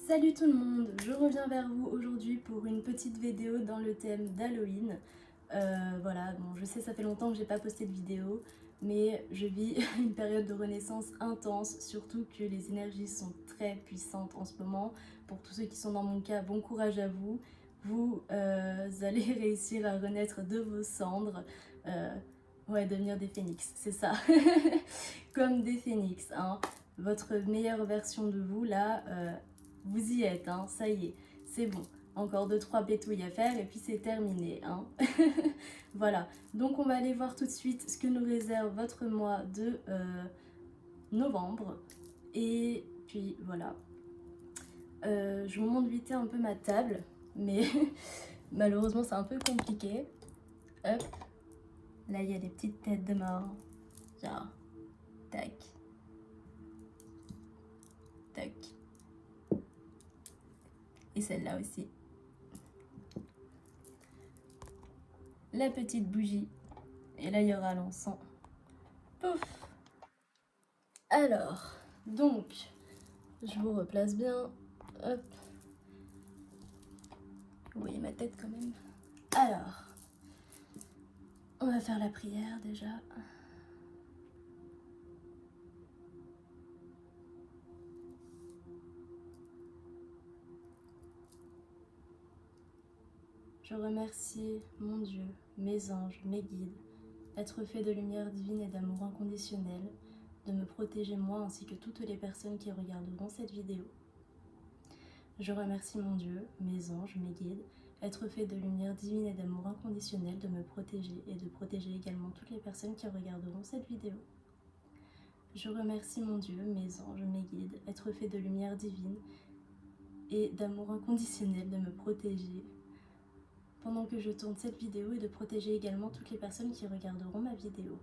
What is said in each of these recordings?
Salut tout le monde, je reviens vers vous aujourd'hui pour une petite vidéo dans le thème d'Halloween. Voilà, bon, je sais ça fait longtemps que j'ai pas posté de vidéo, mais je vis une période de renaissance intense, surtout que les énergies sont très puissantes en ce moment. Pour tous ceux qui sont dans mon cas, bon courage à vous. Vous allez réussir à renaître de vos cendres. Ouais, devenir des phénix, c'est ça. Comme des phénix, hein. Votre meilleure version de vous, là, vous y êtes, hein, ça y est, c'est bon. Encore 2-3 pétouilles à faire et puis c'est terminé, hein. Voilà, donc on va aller voir tout de suite ce que nous réserve votre mois de novembre. Et puis voilà. Je vous montre vite un peu ma table, mais malheureusement c'est un peu compliqué. Hop, là il y a des petites têtes de mort. Genre, tac, tac. Et celle-là aussi. La petite bougie. Et là, il y aura l'encens. Pouf. Alors, donc, je vous replace bien. Hop. Vous voyez ma tête quand même. Alors, on va faire la prière déjà. Je remercie mon Dieu, mes anges, mes guides, être fait de lumière divine et d'amour inconditionnel, de me protéger moi ainsi que toutes les personnes qui regarderont cette vidéo. Je remercie mon Dieu, mes anges, mes guides, être fait de lumière divine et d'amour inconditionnel, de me protéger et de protéger également toutes les personnes qui regarderont cette vidéo. Je remercie mon Dieu, mes anges, mes guides, être fait de lumière divine et d'amour inconditionnel, de me protéger pendant que je tourne cette vidéo et de protéger également toutes les personnes qui regarderont ma vidéo.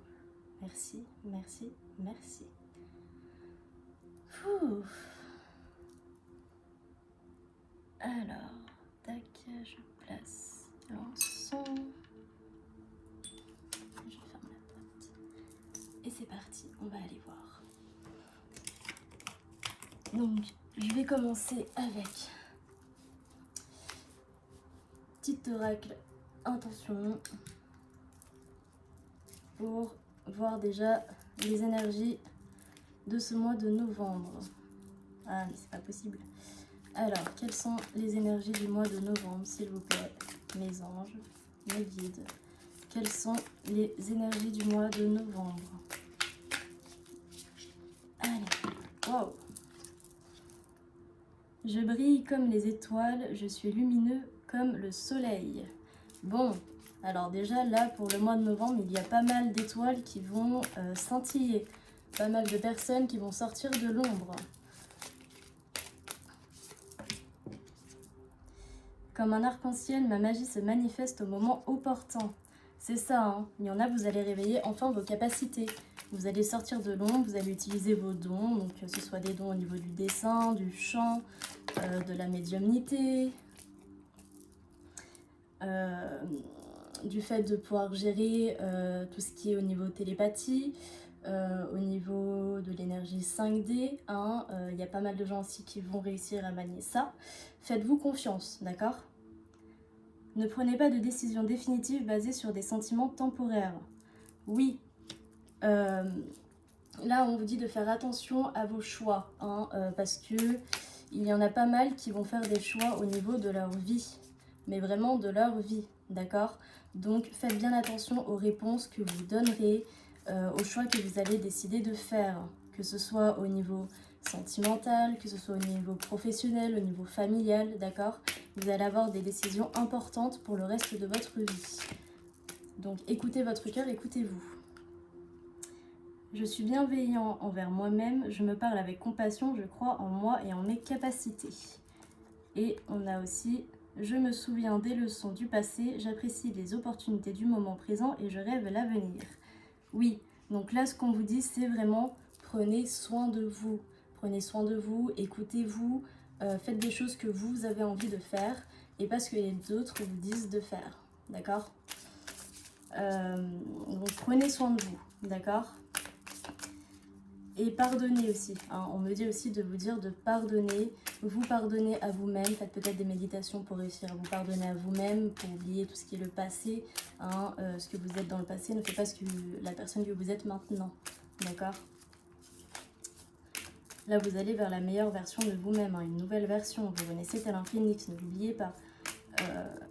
Merci, merci, merci. Ouf. Alors, tac, je place l'encens. Je ferme la porte. Et c'est parti, on va aller voir. Donc, je vais commencer avec petit oracle intention pour voir déjà les énergies de ce mois de novembre. Ah, mais c'est pas possible. Alors, quelles sont les énergies du mois de novembre, s'il vous plaît, mes anges, mes guides? Quelles sont les énergies du mois de novembre? Allez, wow! Je brille comme les étoiles, je suis lumineux comme le soleil. Bon, alors déjà là, pour le mois de novembre, il y a pas mal d'étoiles qui vont scintiller. Pas mal de personnes qui vont sortir de l'ombre. Comme un arc-en-ciel, ma magie se manifeste au moment opportun. C'est ça, hein. Il y en a, vous allez réveiller enfin vos capacités. Vous allez sortir de l'ombre, vous allez utiliser vos dons, donc que ce soit des dons au niveau du dessin, du chant, de la médiumnité, du fait de pouvoir gérer tout ce qui est au niveau télépathie, au niveau de l'énergie 5D. Hein, y a pas mal de gens aussi qui vont réussir à manier ça. Faites-vous confiance, d'accord ? Ne prenez pas de décision définitive basée sur des sentiments temporaires. Oui, là on vous dit de faire attention à vos choix, hein, parce que il y en a pas mal qui vont faire des choix au niveau de leur vie, mais vraiment de leur vie, d'accord? Donc faites bien attention aux réponses que vous donnerez, aux choix que vous allez décider de faire, que ce soit au niveau sentimental, que ce soit au niveau professionnel, au niveau familial, d'accord? Vous allez avoir des décisions importantes pour le reste de votre vie. Donc écoutez votre cœur, écoutez-vous. Je suis bienveillant envers moi-même, je me parle avec compassion, je crois en moi et en mes capacités. Et on a aussi, je me souviens des leçons du passé, j'apprécie les opportunités du moment présent et je rêve l'avenir. Oui, donc là ce qu'on vous dit c'est vraiment prenez soin de vous. Prenez soin de vous, écoutez-vous, faites des choses que vous avez envie de faire et pas ce que les autres vous disent de faire, d'accord? Donc prenez soin de vous, d'accord? Et pardonnez aussi, hein. On me dit aussi de vous dire de pardonner, vous pardonner à vous-même. Faites peut-être des méditations pour réussir à vous pardonner à vous-même, pour oublier tout ce qui est le passé, hein. Ce que vous êtes dans le passé ne fait pas la personne que vous êtes maintenant, d'accord? Là, vous allez vers la meilleure version de vous-même, hein, une nouvelle version. Vous renaissez tel un phénix, ne l'oubliez pas.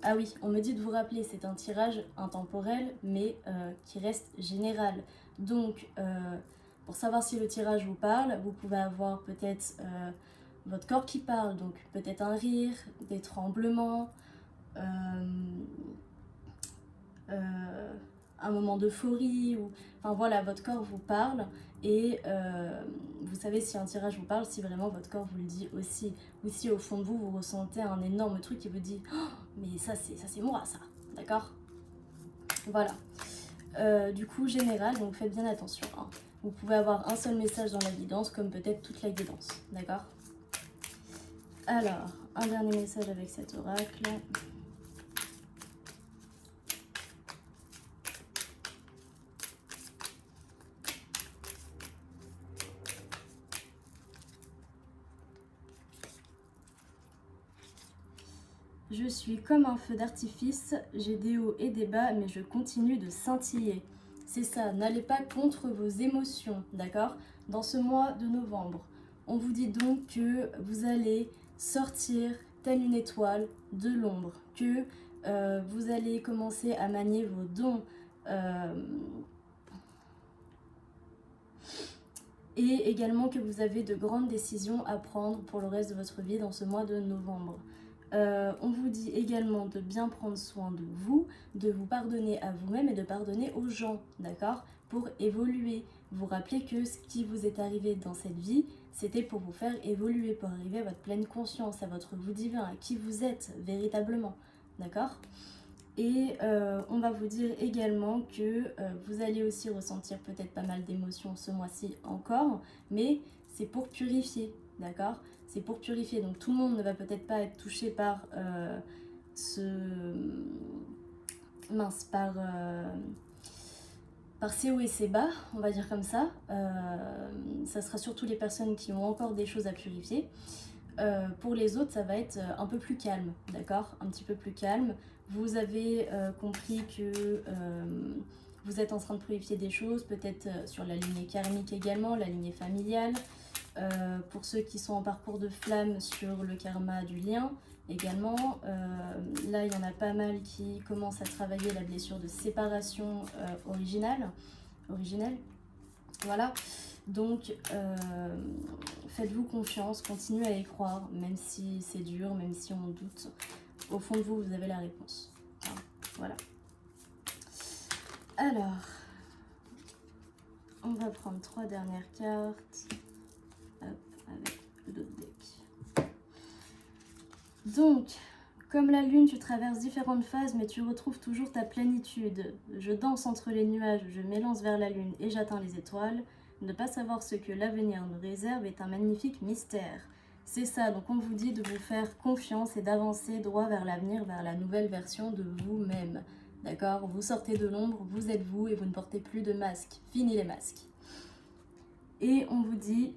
Ah oui, on me dit de vous rappeler, c'est un tirage intemporel, mais qui reste général. Donc, pour savoir si le tirage vous parle, vous pouvez avoir peut-être votre corps qui parle, donc peut-être un rire, des tremblements, un moment d'euphorie, ou enfin voilà, votre corps vous parle et vous savez si un tirage vous parle, si vraiment votre corps vous le dit aussi, ou si au fond de vous, vous ressentez un énorme truc qui vous dit oh, mais ça c'est moi ça, d'accord? Voilà. Du coup, général, donc faites bien attention, hein. Vous pouvez avoir un seul message dans la guidance, comme peut-être toute la guidance, d'accord? Alors, un dernier message avec cet oracle. Je suis comme un feu d'artifice, j'ai des hauts et des bas, mais je continue de scintiller. C'est ça, n'allez pas contre vos émotions, d'accord? Dans ce mois de novembre, on vous dit donc que vous allez sortir telle une étoile de l'ombre, que vous allez commencer à manier vos dons, et également que vous avez de grandes décisions à prendre pour le reste de votre vie dans ce mois de novembre. On vous dit également de bien prendre soin de vous pardonner à vous-même et de pardonner aux gens, d'accord? Pour évoluer. Vous rappelez que ce qui vous est arrivé dans cette vie, c'était pour vous faire évoluer, pour arriver à votre pleine conscience, à votre vous divin, à qui vous êtes véritablement, d'accord? Et on va vous dire également que vous allez aussi ressentir peut-être pas mal d'émotions ce mois-ci encore, mais c'est pour purifier, d'accord? C'est pour purifier, donc tout le monde ne va peut-être pas être touché par par ces hauts et ces bas, on va dire comme ça. Ça sera surtout les personnes qui ont encore des choses à purifier. Pour les autres, ça va être un peu plus calme, d'accord? Un petit peu plus calme. Vous avez compris que vous êtes en train de purifier des choses, peut-être sur la lignée karmique également, la lignée familiale. Pour ceux qui sont en parcours de flamme sur le karma du lien également. Là, il y en a pas mal qui commencent à travailler la blessure de séparation originelle. Voilà. Donc, faites-vous confiance, continuez à y croire, même si c'est dur, même si on doute. Au fond de vous, vous avez la réponse. Voilà. Alors, on va prendre 3 dernières cartes. Hop, avec l'autre deck. Donc, comme la lune, tu traverses différentes phases, mais tu retrouves toujours ta plénitude. Je danse entre les nuages, je m'élance vers la lune et j'atteins les étoiles. Ne pas savoir ce que l'avenir nous réserve est un magnifique mystère. C'est ça, donc on vous dit de vous faire confiance et d'avancer droit vers l'avenir, vers la nouvelle version de vous-même. D'accord? Vous sortez de l'ombre, vous êtes vous et vous ne portez plus de masque. Fini les masques. Et on vous dit,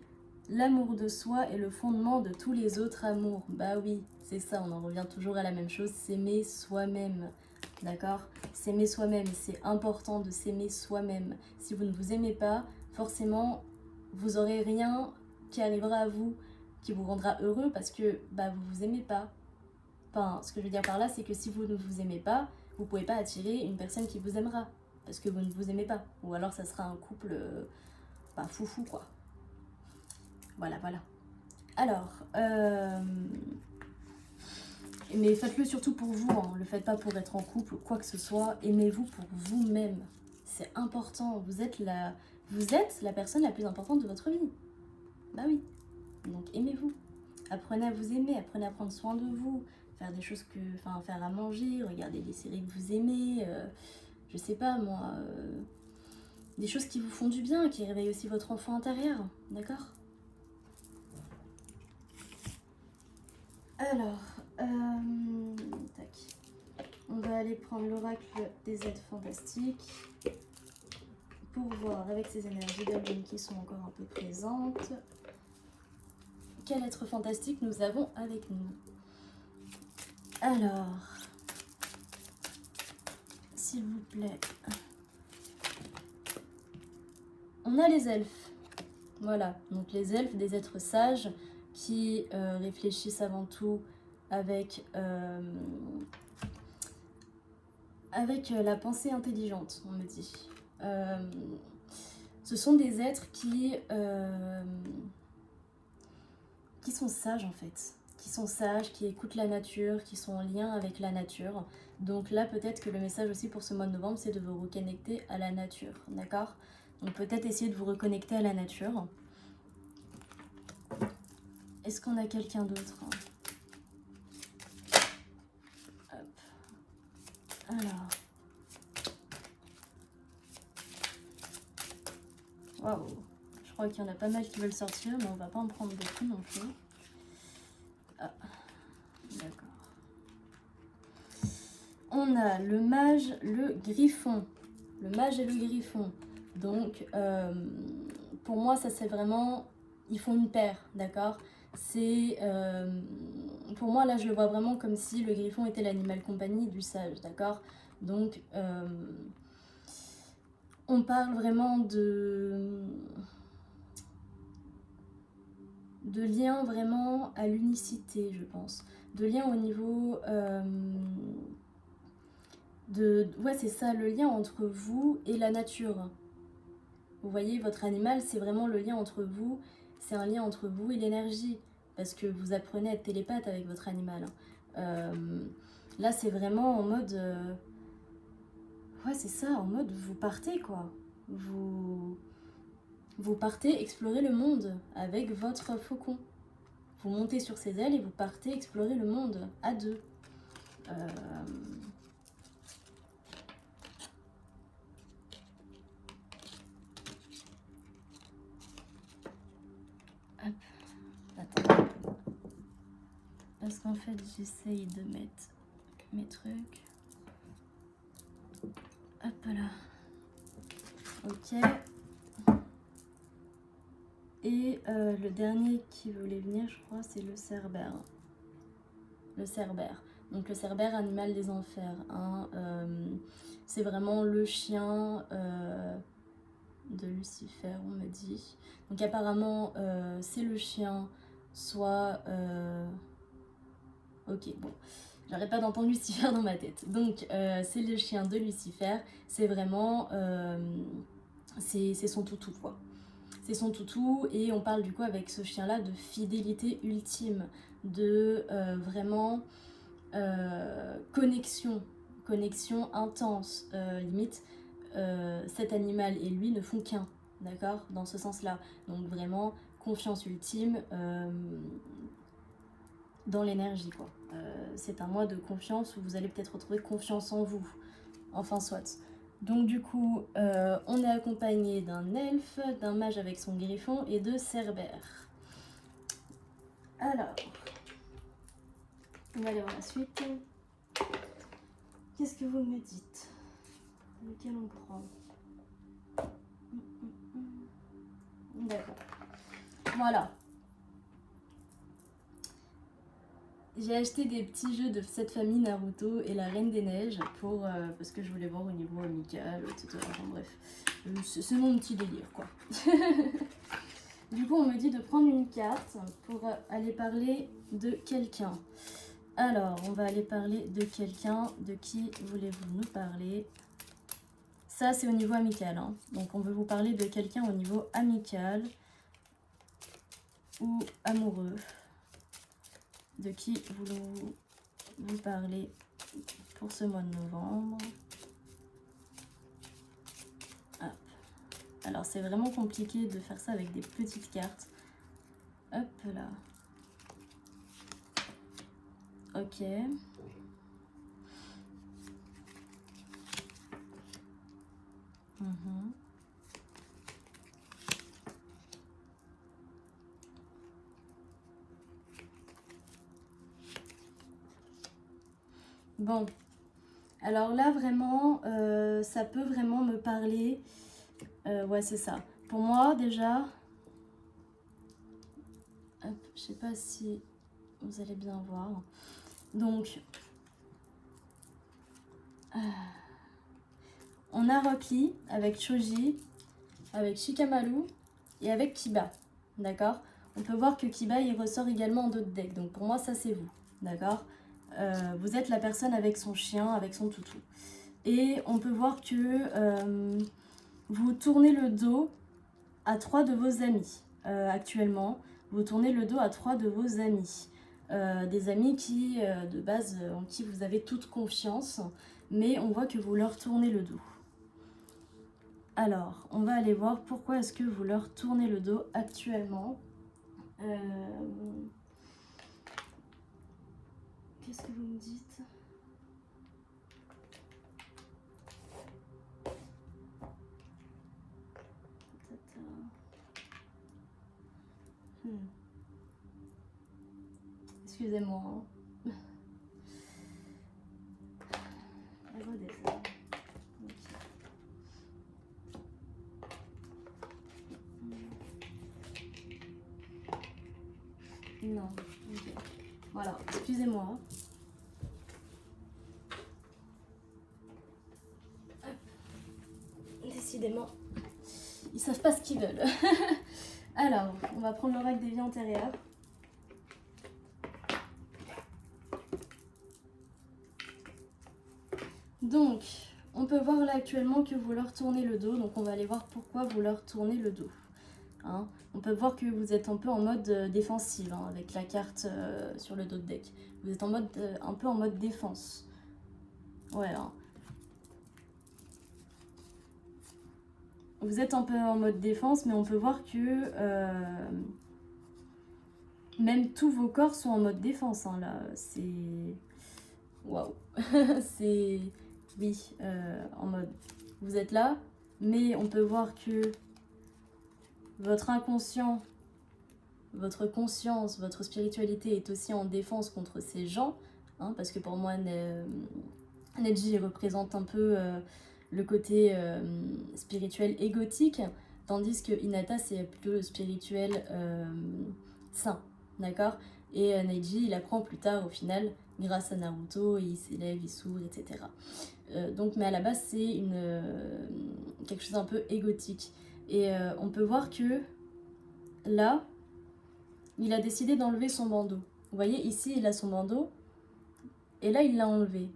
l'amour de soi est le fondement de tous les autres amours. Bah oui, c'est ça, on en revient toujours à la même chose, s'aimer soi-même. D'accord? S'aimer soi-même, c'est important de s'aimer soi-même. Si vous ne vous aimez pas, forcément, vous aurez rien qui arrivera à vous, qui vous rendra heureux parce que bah, vous vous aimez pas. Enfin, ce que je veux dire par là, c'est que si vous ne vous aimez pas, vous pouvez pas attirer une personne qui vous aimera parce que vous ne vous aimez pas. Ou alors ça sera un couple foufou quoi. Voilà. Alors, mais faites-le surtout pour vous, hein. Le faites pas pour être en couple ou quoi que ce soit. Aimez-vous pour vous-même. C'est important. Vous êtes la personne la plus importante de votre vie. Bah oui. Donc aimez-vous. Apprenez à vous aimer, apprenez à prendre soin de vous. Faire des choses faire à manger, regarder des séries que vous aimez. Je sais pas moi. Des choses qui vous font du bien, qui réveillent aussi votre enfant intérieur. D'accord ? Alors, tac. On va aller prendre l'oracle des aides fantastiques pour voir avec ces énergies de lune qui sont encore un peu présentes, quel être fantastique nous avons avec nous. Alors, s'il vous plaît, on a les elfes. Voilà, donc les elfes, des êtres sages qui réfléchissent avant tout avec la pensée intelligente, on me dit. Ce sont des êtres qui sont sages en fait, qui sont sages, qui écoutent la nature, qui sont en lien avec la nature. Donc là, peut-être que le message aussi pour ce mois de novembre, c'est de vous reconnecter à la nature, d'accord? Donc peut-être essayer de vous reconnecter à la nature. Est-ce qu'on a quelqu'un d'autre? Hop. Alors. Waouh. Je crois qu'il y en a pas mal qui veulent sortir, mais on va pas en prendre beaucoup non plus. Ah. D'accord. On a le mage, le griffon. Le mage et le griffon. Donc, pour moi, ça c'est vraiment... Ils font une paire, d'accord? C'est... pour moi, là, je le vois vraiment comme si le griffon était l'animal compagnie du sage, d'accord? Donc, on parle vraiment de lien vraiment à l'unicité, je pense. De lien au niveau... ouais, c'est ça, le lien entre vous et la nature. Vous voyez, votre animal, c'est vraiment le lien entre vous, c'est un lien entre vous et l'énergie, parce que vous apprenez à être télépathe avec votre animal. Là, c'est vraiment en mode... ouais, c'est ça, en mode vous partez, quoi. Vous partez explorer le monde avec votre faucon. Vous montez sur ses ailes et vous partez explorer le monde à deux. Hop, attends. Parce qu'en fait, j'essaye de mettre mes trucs. Hop là. Ok. Et le dernier qui voulait venir, je crois, c'est le cerbère. Le cerbère. Donc le cerbère, animal des enfers. Hein, c'est vraiment le chien de Lucifer, on me dit. Donc apparemment, c'est le chien, soit... ok, bon. J'arrête pas d'entendre Lucifer dans ma tête. Donc c'est le chien de Lucifer. C'est vraiment... c'est son toutou, quoi. C'est son toutou et on parle du coup avec ce chien-là de fidélité ultime, de vraiment connexion intense, limite cet animal et lui ne font qu'un, d'accord, dans ce sens-là. Donc vraiment confiance ultime dans l'énergie, quoi. C'est un mois de confiance où vous allez peut-être retrouver confiance en vous, enfin soit. Donc du coup, on est accompagné d'un elfe, d'un mage avec son griffon et de Cerbère. Alors, on va aller voir la suite. Qu'est-ce que vous me dites? Lequel on prend? D'accord. Voilà. J'ai acheté des petits jeux de cette famille Naruto et la Reine des Neiges pour, parce que je voulais voir au niveau amical, etc. Enfin, bref, c'est mon petit délire, quoi. Du coup, on me dit de prendre une carte pour aller parler de quelqu'un. Alors, on va aller parler de quelqu'un. De qui voulez-vous nous parler? Ça, c'est au niveau amical. Hein. Donc, on veut vous parler de quelqu'un au niveau amical ou amoureux. De qui voulons-vous parler pour ce mois de novembre? Hop. Alors, c'est vraiment compliqué de faire ça avec des petites cartes. Hop là. Ok. Bon, alors là vraiment, ça peut vraiment me parler Ouais, c'est ça. Pour moi, déjà... Hop, je sais pas si vous allez bien voir. Donc, on a Rock Lee avec Choji, avec Shikamaru et avec Kiba. D'accord? On peut voir que Kiba, il ressort également en d'autres decks. Donc pour moi, ça, c'est vous. D'accord? Vous êtes la personne avec son chien, avec son toutou. Et on peut voir que vous tournez le dos à 3 de vos amis. Actuellement, vous tournez le dos à 3 de vos amis. Des amis qui, de base, en qui vous avez toute confiance. Mais on voit que vous leur tournez le dos. Alors, on va aller voir pourquoi est-ce que vous leur tournez le dos actuellement. Qu'est-ce que vous me dites? Excusez-moi. Hein. Elle redescend. Non, ok. Voilà, excusez-moi. Décidément, ils savent pas ce qu'ils veulent. Alors, on va prendre l'oracle des vies antérieures. Donc, on peut voir là actuellement que vous leur tournez le dos. Donc, on va aller voir pourquoi vous leur tournez le dos. Hein, on peut voir que vous êtes un peu en mode défensive hein, avec la carte sur le dos de deck. Vous êtes en mode, un peu en mode défense. Ouais. Hein. Vous êtes un peu en mode défense, mais on peut voir que même tous vos corps sont en mode défense. Hein, là, c'est waouh. C'est oui, en mode. Vous êtes là, mais on peut voir que votre inconscient, votre conscience, votre spiritualité est aussi en défense contre ces gens, hein, parce que pour moi, Neji représente un peu le côté spirituel égotique, tandis que Hinata, c'est plutôt le spirituel sain, d'accord? Et Neji, il apprend plus tard, au final, grâce à Naruto, il s'élève, il s'ouvre, etc. Donc, mais à la base, c'est quelque chose d'un peu égotique. Et on peut voir que là, il a décidé d'enlever son bandeau. Vous voyez, ici, il a son bandeau, et là, il l'a enlevé.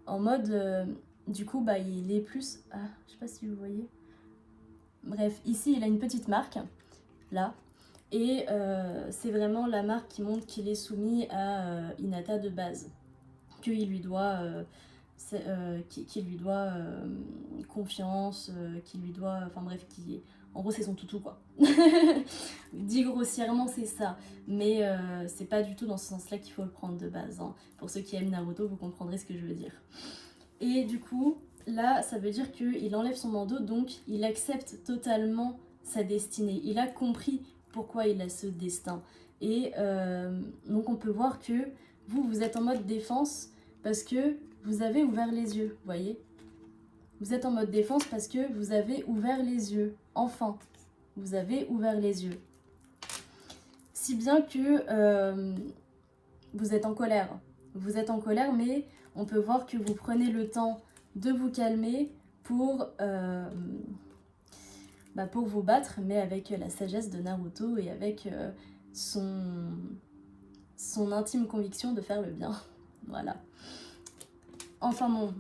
En mode, du coup, bah, il est plus... Ah, je sais pas si vous voyez. Bref, ici, il a une petite marque, là. Et c'est vraiment la marque qui montre qu'il est soumis à Hinata de base. Qu'il lui doit... qu'il lui doit confiance, qu'il lui doit... Enfin bref, en gros, c'est son toutou, quoi. Dit grossièrement, c'est ça. Mais c'est pas du tout dans ce sens-là qu'il faut le prendre de base. Hein. Pour ceux qui aiment Naruto, vous comprendrez ce que je veux dire. Et du coup, là, ça veut dire qu'il enlève son bandeau, donc il accepte totalement sa destinée. Il a compris pourquoi il a ce destin. Et donc on peut voir que vous êtes en mode défense parce que vous avez ouvert les yeux, vous voyez? Vous êtes en mode défense parce que vous avez ouvert les yeux. Enfin, vous avez ouvert les yeux. Si bien que vous êtes en colère. Vous êtes en colère, mais on peut voir que vous prenez le temps de vous calmer pour vous battre, mais avec la sagesse de Naruto et avec son intime conviction de faire le bien. Voilà. Enfin bon.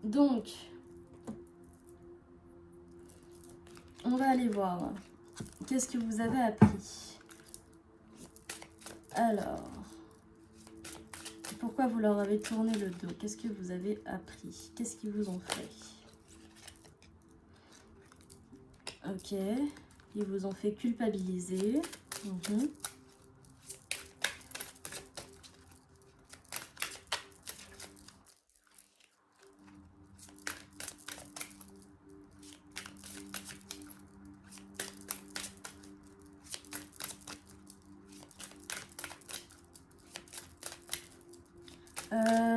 Donc, on va aller voir. Qu'est-ce que vous avez appris? Alors, pourquoi vous leur avez tourné le dos? Qu'est-ce que vous avez appris? Qu'est-ce qu'ils vous ont fait? Ok, ils vous ont fait culpabiliser.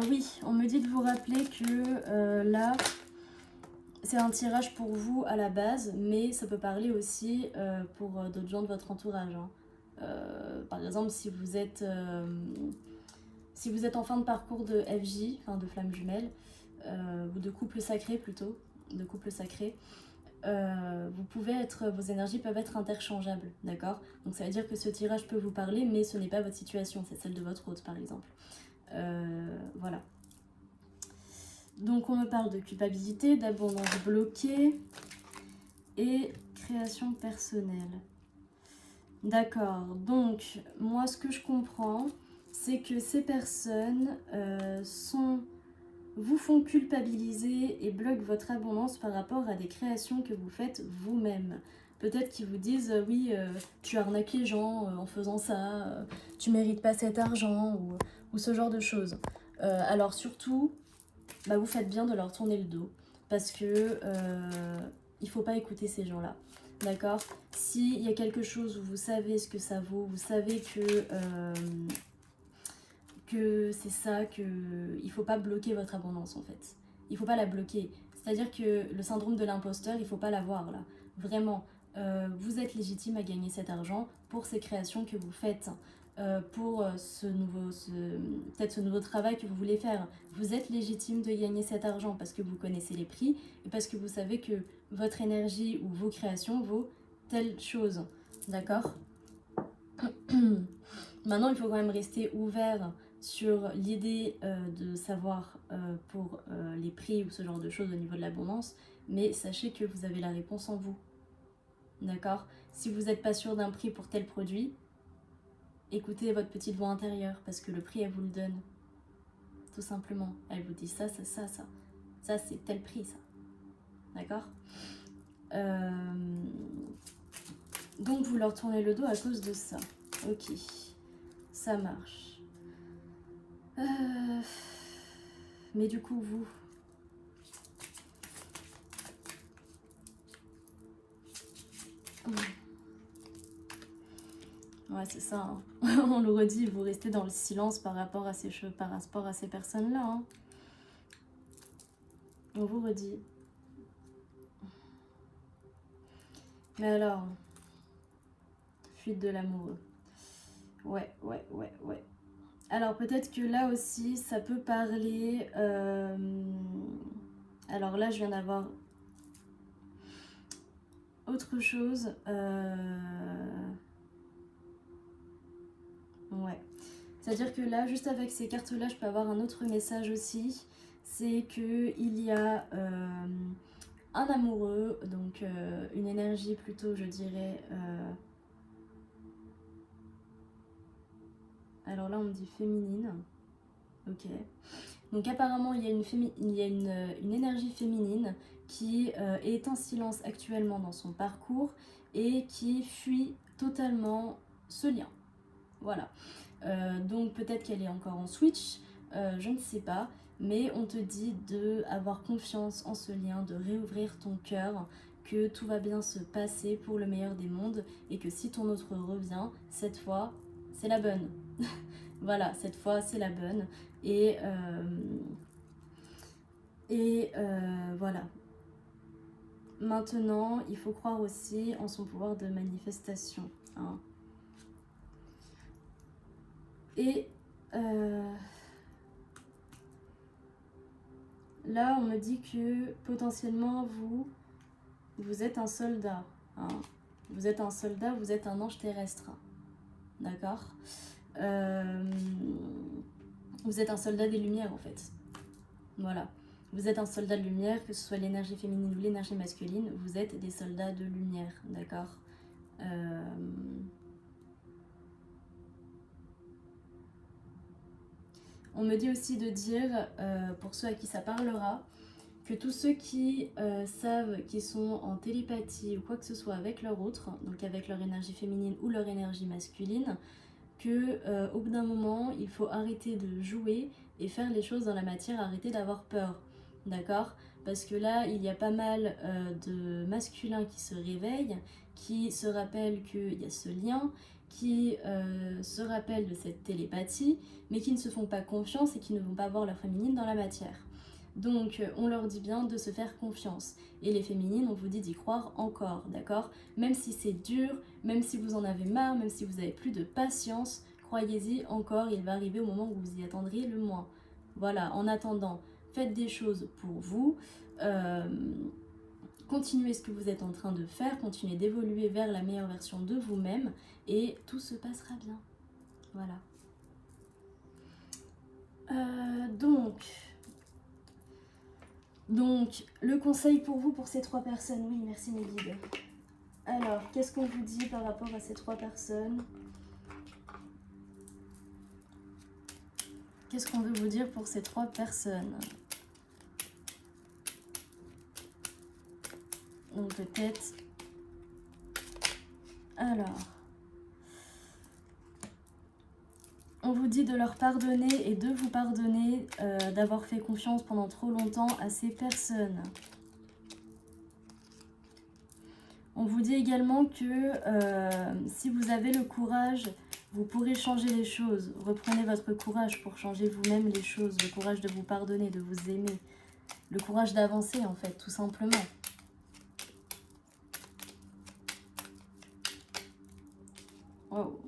Oui, on me dit de vous rappeler que là, c'est un tirage pour vous à la base, mais ça peut parler aussi pour d'autres gens de votre entourage, hein. Par exemple, si vous êtes en fin de parcours de FJ, enfin de flamme jumelle, ou de couple sacré plutôt, de couple sacré, vos énergies peuvent être interchangeables, d'accord? Donc ça veut dire que ce tirage peut vous parler, mais ce n'est pas votre situation, c'est celle de votre hôte par exemple. Voilà. Donc on me parle de culpabilité, d'abondance bloquée et création personnelle. D'accord, donc moi ce que je comprends, c'est que ces personnes vous font culpabiliser et bloquent votre abondance par rapport à des créations que vous faites vous-même. Peut-être qu'ils vous disent oui, tu arnaques les gens en faisant ça, tu mérites pas cet argent ou ce genre de choses. Alors surtout, vous faites bien de leur tourner le dos parce que il faut pas écouter ces gens-là. D'accord? S'il y a quelque chose où vous savez ce que ça vaut, vous savez que c'est ça, qu'il faut pas bloquer votre abondance en fait. Il faut pas la bloquer. C'est-à-dire que le syndrome de l'imposteur, il faut pas l'avoir là. Vraiment, vous êtes légitime à gagner cet argent pour ces créations que vous faites. Pour peut-être ce nouveau travail que vous voulez faire. Vous êtes légitime de gagner cet argent parce que vous connaissez les prix et parce que vous savez que votre énergie ou vos créations vaut telle chose. D'accord? Maintenant, il faut quand même rester ouvert sur l'idée de savoir pour les prix ou ce genre de choses au niveau de l'abondance, mais sachez que vous avez la réponse en vous. D'accord? Si vous n'êtes pas sûr d'un prix pour tel produit, écoutez votre petite voix intérieure parce que le prix, elle vous le donne. Tout simplement. Elle vous dit ça, ça, ça, ça. Ça, c'est tel prix, ça. D'accord? Donc, vous leur tournez le dos à cause de ça. Ok. Ça marche. Mais du coup, vous... Ouais, c'est ça. Hein. On le redit, vous restez dans le silence par rapport à ces personnes-là. Hein. On vous redit. Mais alors, fuite de l'amoureux. Ouais. Alors peut-être que là aussi, ça peut parler... Alors là, je viens d'avoir autre chose. Ouais. C'est-à-dire que là, juste avec ces cartes-là, je peux avoir un autre message aussi. C'est qu'il y a un amoureux, donc une énergie plutôt, je dirais... Alors là, on me dit féminine. Ok. Donc apparemment, il y a une énergie féminine qui est en silence actuellement dans son parcours et qui fuit totalement ce lien. Voilà. Donc peut-être qu'elle est encore en switch, je ne sais pas, mais on te dit d'avoir confiance en ce lien, de réouvrir ton cœur, que tout va bien se passer pour le meilleur des mondes et que si ton autre revient, cette fois, c'est la bonne. Voilà, cette fois, c'est la bonne. Et voilà. Maintenant, il faut croire aussi en son pouvoir de manifestation. Hein. Et là, on me dit que potentiellement, vous êtes un soldat. Hein. Vous êtes un soldat, vous êtes un ange terrestre. D'accord? Vous êtes un soldat des lumières, en fait. Voilà. Vous êtes un soldat de lumière, que ce soit l'énergie féminine ou l'énergie masculine, vous êtes des soldats de lumière, d'accord? On me dit aussi de dire, pour ceux à qui ça parlera, que tous ceux qui savent qu'ils sont en télépathie ou quoi que ce soit avec leur autre, donc avec leur énergie féminine ou leur énergie masculine, que au bout d'un moment, il faut arrêter de jouer et faire les choses dans la matière, arrêter d'avoir peur, d'accord? Parce que là, il y a pas mal de masculins qui se réveillent, qui se rappellent qu'il y a ce lien, qui se rappellent de cette télépathie, mais qui ne se font pas confiance et qui ne vont pas voir leur féminine dans la matière. Donc on leur dit bien de se faire confiance. Et les féminines, on vous dit d'y croire encore, d'accord? Même si c'est dur, même si vous en avez marre, même si vous avez plus de patience, croyez-y encore, il va arriver au moment où vous y attendriez le moins. Voilà, en attendant, faites des choses pour vous, continuez ce que vous êtes en train de faire, continuez d'évoluer vers la meilleure version de vous-même et tout se passera bien. Voilà. Donc, le conseil pour vous, pour ces 3 personnes, oui, merci mes guides. Alors, qu'est-ce qu'on vous dit par rapport à ces 3 personnes? Qu'est-ce qu'on veut vous dire pour ces 3 personnes? Donc, peut-être... Alors... On vous dit de leur pardonner et de vous pardonner d'avoir fait confiance pendant trop longtemps à ces personnes. On vous dit également que si vous avez le courage, vous pourrez changer les choses. Reprenez votre courage pour changer vous-même les choses. Le courage de vous pardonner, de vous aimer. Le courage d'avancer en fait, tout simplement. Wow.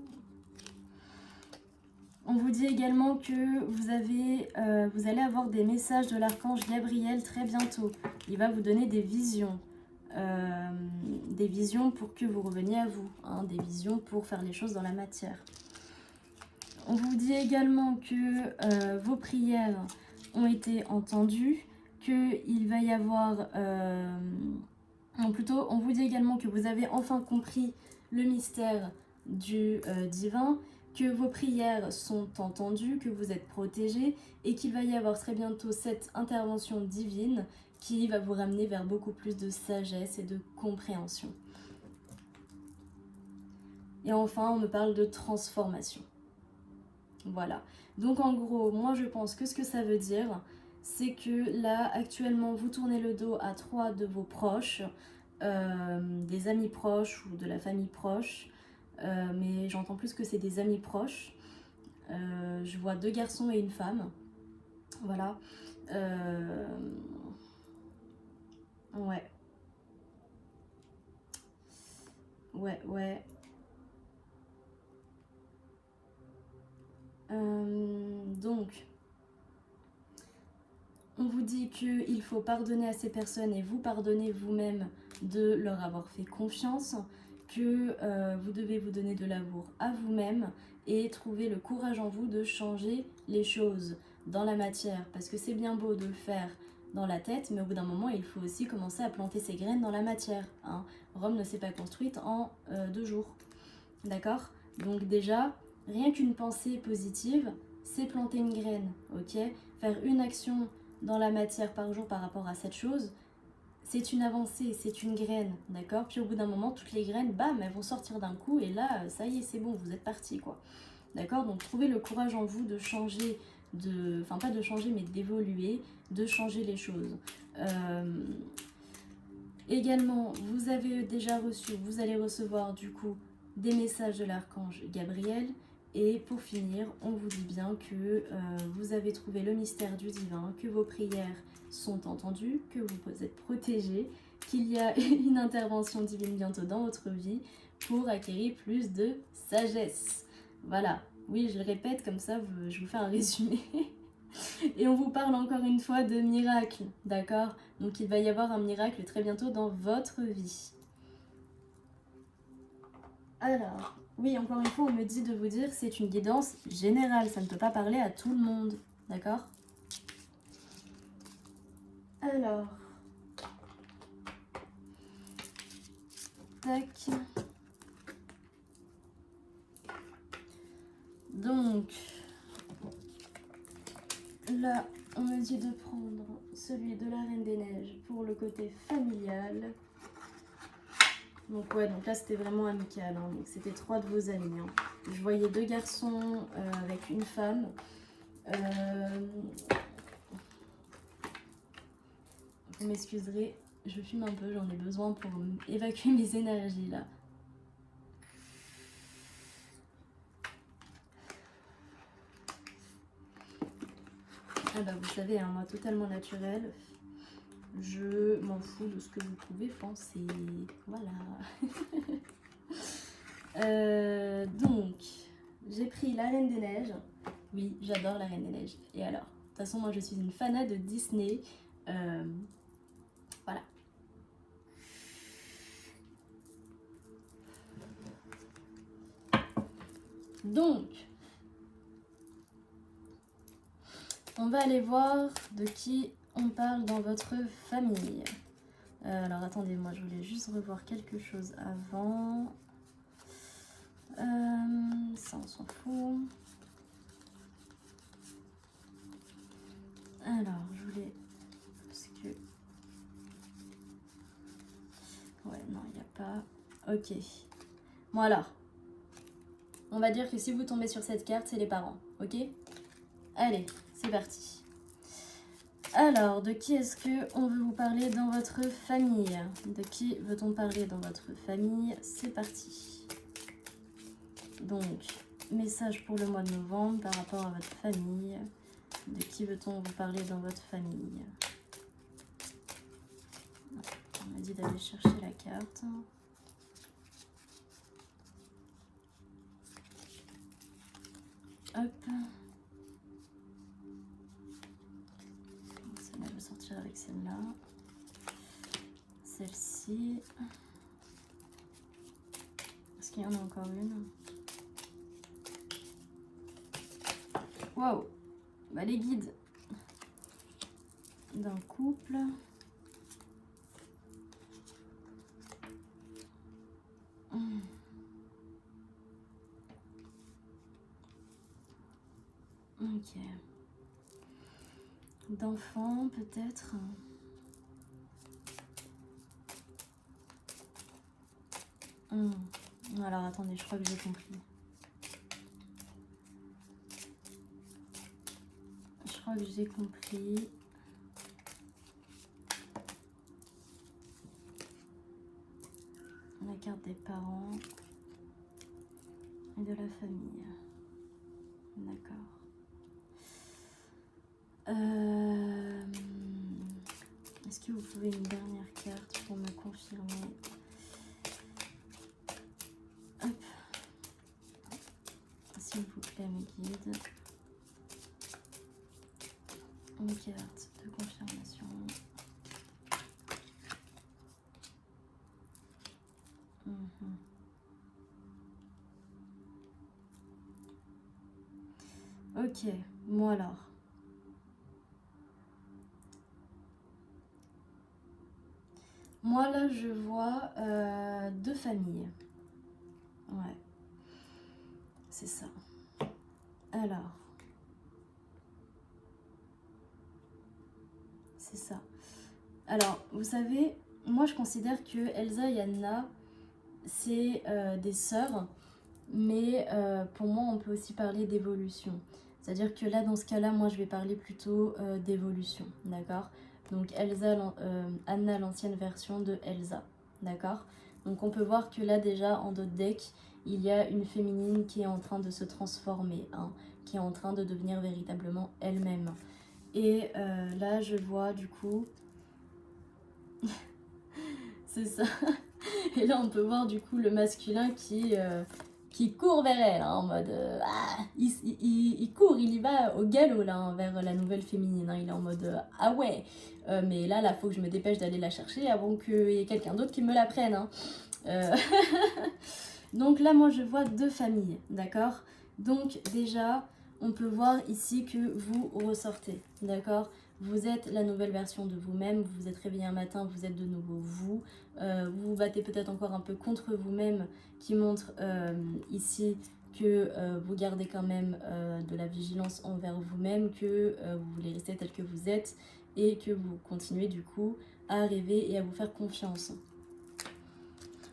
On vous dit également que vous allez avoir des messages de l'archange Gabriel très bientôt. Il va vous donner des visions pour que vous reveniez à vous, hein, des visions pour faire les choses dans la matière. On vous dit également que vos prières ont été entendues, qu'il va y avoir... plutôt, on vous dit également que vous avez enfin compris le mystère du divin, que vos prières sont entendues, que vous êtes protégés et qu'il va y avoir très bientôt cette intervention divine qui va vous ramener vers beaucoup plus de sagesse et de compréhension. Et enfin, on me parle de transformation. Voilà. Donc en gros, moi je pense que ce que ça veut dire, c'est que là, actuellement, vous tournez le dos à 3 de vos proches, des amis proches ou de la famille proche, mais j'entends plus que c'est des amis proches. Je vois 2 garçons et une femme. Voilà. Ouais. Ouais. Donc, on vous dit qu'il faut pardonner à ces personnes et vous pardonner vous-même de leur avoir fait confiance, que vous devez vous donner de l'amour à vous-même et trouver le courage en vous de changer les choses dans la matière. Parce que c'est bien beau de le faire dans la tête, mais au bout d'un moment, il faut aussi commencer à planter ses graines dans la matière. Hein. Rome ne s'est pas construite en 2 jours. D'accord? Donc déjà, rien qu'une pensée positive, c'est planter une graine, ok? Faire une action dans la matière par jour par rapport à cette chose, c'est une avancée, c'est une graine, d'accord? Puis au bout d'un moment, toutes les graines, bam, elles vont sortir d'un coup et là, ça y est, c'est bon, vous êtes parti, quoi. D'accord? Donc trouvez le courage en vous de changer, enfin pas de changer, mais d'évoluer, de changer les choses. Également, vous avez déjà reçu, vous allez recevoir du coup des messages de l'archange Gabriel. Et pour finir, on vous dit bien que vous avez trouvé le mystère du divin, que vos prières sont entendues, que vous êtes protégés, qu'il y a une intervention divine bientôt dans votre vie pour acquérir plus de sagesse. Voilà, oui, je le répète, comme ça je vous fais un résumé. Et on vous parle encore une fois de miracle, d'accord? Donc il va y avoir un miracle très bientôt dans votre vie. Alors, oui, encore une fois, on me dit de vous dire c'est une guidance générale, ça ne peut pas parler à tout le monde, d'accord? Alors, tac. Donc, là, on me dit de prendre celui de la Reine des Neiges pour le côté familial. Donc ouais, donc là c'était vraiment amical, hein. Donc c'était 3 de vos amis. Hein. Je voyais 2 garçons avec une femme. Vous m'excuserez, je fume un peu, j'en ai besoin pour évacuer mes énergies là. Ah bah vous savez, hein, moi totalement naturel. Je m'en fous de ce que vous pouvez penser. Voilà. Donc, j'ai pris la Reine des Neiges. Oui, j'adore la Reine des Neiges. Et alors, de toute façon, moi je suis une fanat de Disney. Voilà. Donc, on va aller voir de qui on parle dans votre famille. Alors attendez, moi je voulais juste revoir quelque chose avant. Ça on s'en fout. Alors je voulais... Parce que... Ouais, non, il n'y a pas... Ok. Bon alors. On va dire que si vous tombez sur cette carte, c'est les parents. Ok? Allez, c'est parti. Alors, de qui est-ce qu'on veut vous parler dans votre famille? De qui veut-on parler dans votre famille? C'est parti. Donc, message pour le mois de novembre par rapport à votre famille. De qui veut-on vous parler dans votre famille? On m'a dit d'aller chercher la carte. Hop. Celle-là, je vais sortir avec celle-là. Celle-ci. Est-ce qu'il y en a encore une? Waouh! Bah, les guides d'un couple. Ok. D'enfants, peut-être. Alors, attendez, je crois que j'ai compris. Je crois que j'ai compris. La carte des parents et de la famille. D'accord. Est-ce que vous pouvez une dernière carte pour me confirmer? Hop. S'il vous plaît, mes guides. Une carte de confirmation. Ok, bon alors. Moi là je vois deux familles. Ouais. C'est ça. Alors. C'est ça. Alors, vous savez, moi je considère que Elsa et Anna, c'est des sœurs. Mais pour moi, on peut aussi parler d'évolution. C'est-à-dire que là, dans ce cas-là, moi, je vais parler plutôt d'évolution, d'accord? Donc Elsa, Anna, l'ancienne version de Elsa, d'accord? Donc on peut voir que là, déjà, en d'autres decks, il y a une féminine qui est en train de se transformer, hein, qui est en train de devenir véritablement elle-même. Et là, je vois, du coup... c'est ça. Et là, on peut voir, du coup, le masculin qui court vers elle, hein, en mode il court, il y va au galop là, hein, vers la nouvelle féminine, hein, il est en mode ah ouais, mais là faut que je me dépêche d'aller la chercher avant qu'il y ait quelqu'un d'autre qui me la prenne, hein. Donc là moi je vois deux familles, d'accord? Donc déjà on peut voir ici que vous ressortez, d'accord? Vous êtes la nouvelle version de vous-même, vous vous êtes réveillé un matin, vous êtes de nouveau vous, vous vous battez peut-être encore un peu contre vous-même, qui montre ici que vous gardez quand même de la vigilance envers vous-même, que vous voulez rester tel que vous êtes et que vous continuez du coup à rêver et à vous faire confiance.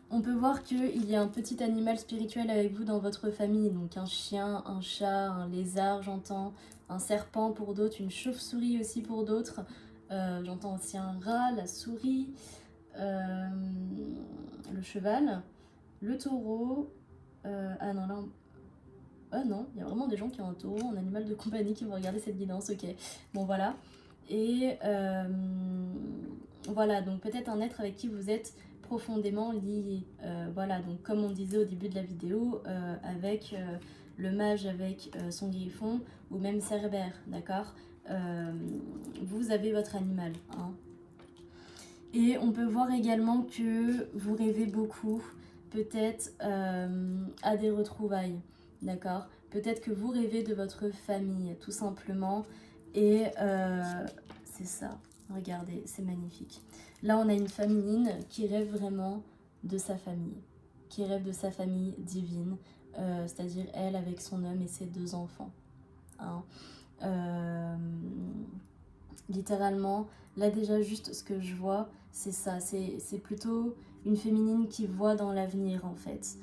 On peut voir qu'il y a un petit animal spirituel avec vous dans votre famille, donc un chien, un chat, un lézard, j'entends, un serpent pour d'autres, une chauve-souris aussi pour d'autres, j'entends aussi un rat, la souris, le cheval, le taureau, ah non là, Ah non, il y a vraiment des gens qui ont un taureau en animal de compagnie qui vont regarder cette guidance, ok. Bon voilà. Et voilà, donc peut-être un être avec qui vous êtes profondément lié. Voilà, donc comme on disait au début de la vidéo, avec le mage avec son griffon, ou même Cerbère, d'accord. Vous avez votre animal, hein. Et on peut voir également que vous rêvez beaucoup, peut-être à des retrouvailles, d'accord. Peut-être que vous rêvez de votre famille, tout simplement. Et c'est ça, regardez, c'est magnifique. Là, on a une féminine qui rêve vraiment de sa famille, qui rêve de sa famille divine, c'est-à-dire elle avec son homme et ses 2 enfants, hein. Littéralement, là déjà juste ce que je vois, c'est ça, c'est plutôt une féminine qui voit dans l'avenir en fait.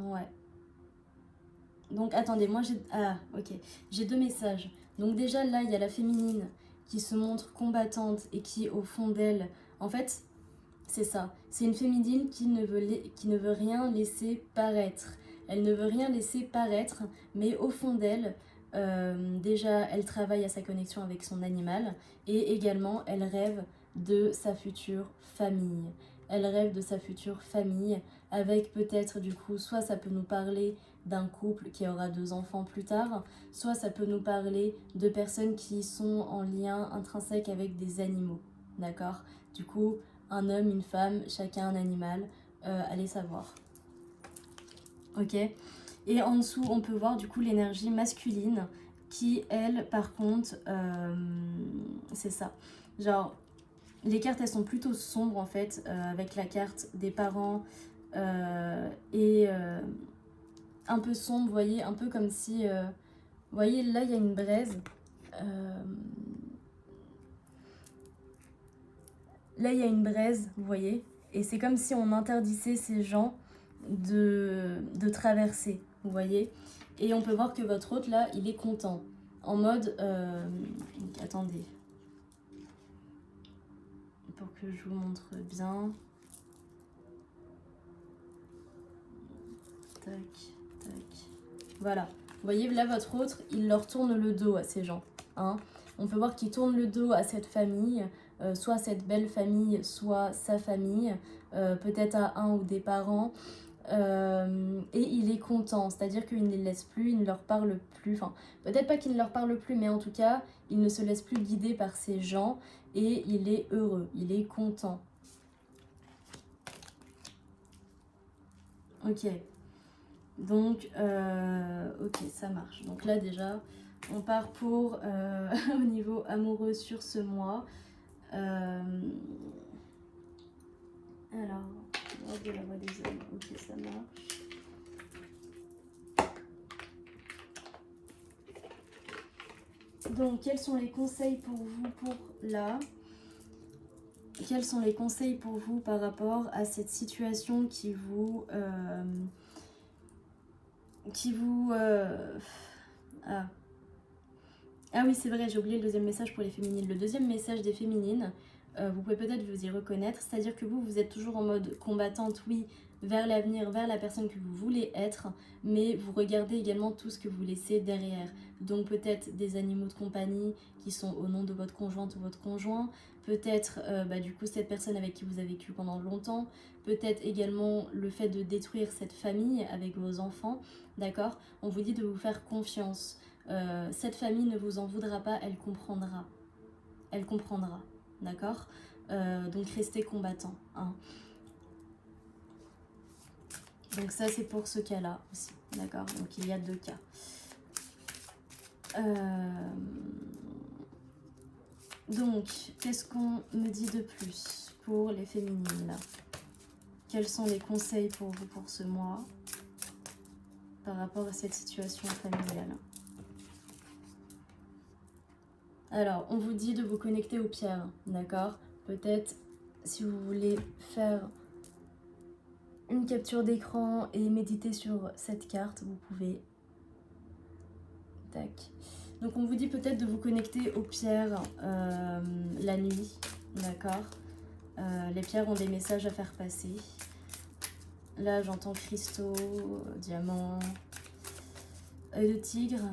Ouais. Donc attendez, moi j'ai... Ah, ok. J'ai 2 messages. Donc déjà là, il y a la féminine qui se montre combattante et qui au fond d'elle, en fait, c'est ça. C'est une féminine qui ne veut rien laisser paraître. Elle ne veut rien laisser paraître, mais au fond d'elle, déjà, elle travaille à sa connexion avec son animal et également, elle rêve de sa future famille. Elle rêve de sa future famille avec peut-être du coup, soit ça peut nous parler d'un couple qui aura 2 enfants plus tard, soit ça peut nous parler de personnes qui sont en lien intrinsèque avec des animaux, d'accord. Du coup, un homme, une femme, chacun un animal, allez savoir. Ok. Et en dessous, on peut voir du coup l'énergie masculine qui, elle, par contre, c'est ça. Genre, les cartes, elles sont plutôt sombres en fait, avec la carte des parents et un peu sombre, vous voyez, un peu comme si... vous voyez, là, il y a une braise. Là, il y a une braise, vous voyez, et c'est comme si on interdisait ces gens de traverser, vous voyez. Et on peut voir que votre hôte, là, il est content. En mode... attendez. Pour que je vous montre bien. Tac, tac. Voilà. Vous voyez, là, votre autre, il leur tourne le dos à ces gens, hein. On peut voir qu'il tourne le dos à cette famille, soit cette belle famille, soit sa famille, peut-être à un ou des parents. Et il est content, c'est-à-dire qu'il ne les laisse plus, il ne leur parle plus, enfin peut-être pas qu'il ne leur parle plus, mais en tout cas il ne se laisse plus guider par ces gens et il est heureux, il est content. Ok, donc ok, ça marche. Donc là déjà on part pour au niveau amoureux sur ce mois. Alors, de la voix des hommes, ok, ça marche. Donc, quels sont les conseils pour vous pour là? Quels sont les conseils pour vous par rapport à cette situation qui vous... Ah. Ah oui, c'est vrai, j'ai oublié le deuxième message pour les féminines. Le deuxième message des féminines, vous pouvez peut-être vous y reconnaître, c'est-à-dire que vous êtes toujours en mode combattante, oui, vers l'avenir, vers la personne que vous voulez être, mais vous regardez également tout ce que vous laissez derrière. Donc peut-être des animaux de compagnie qui sont au nom de votre conjointe ou votre conjoint, peut-être du coup cette personne avec qui vous avez vécu pendant longtemps, peut-être également le fait de détruire cette famille avec vos enfants, d'accord. On vous dit de vous faire confiance. Cette famille ne vous en voudra pas, elle comprendra. Elle comprendra, d'accord. Donc restez combattant, hein. Donc ça c'est pour ce cas-là aussi, d'accord. Donc il y a 2 cas. Donc qu'est-ce qu'on me dit de plus pour les féminines là? Quels sont les conseils pour vous pour ce mois par rapport à cette situation familiale? Alors, on vous dit de vous connecter aux pierres, d'accord. Peut-être, si vous voulez faire une capture d'écran et méditer sur cette carte, vous pouvez. Tac. Donc, on vous dit peut-être de vous connecter aux pierres la nuit, d'accord. Les pierres ont des messages à faire passer. Là, j'entends cristaux, diamants, œil de tigre.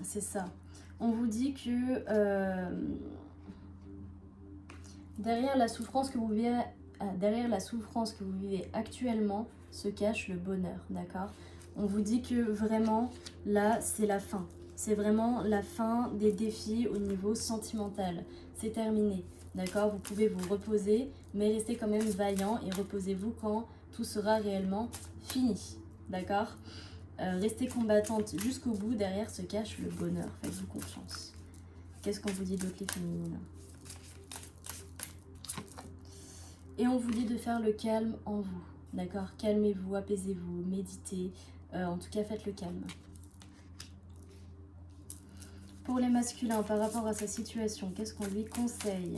C'est ça. On vous dit que derrière la souffrance que vous vivez, actuellement se cache le bonheur, d'accord? On vous dit que vraiment, là, c'est la fin. C'est vraiment la fin des défis au niveau sentimental. C'est terminé, d'accord? Vous pouvez vous reposer, mais restez quand même vaillant et reposez-vous quand tout sera réellement fini, d'accord? Restez combattante jusqu'au bout, derrière se cache le bonheur, faites-vous confiance. Qu'est-ce qu'on vous dit d'autre les féminines? Et on vous dit de faire le calme en vous, d'accord? Calmez-vous, apaisez-vous, méditez, en tout cas faites le calme. Pour les masculins, par rapport à sa situation, qu'est-ce qu'on lui conseille?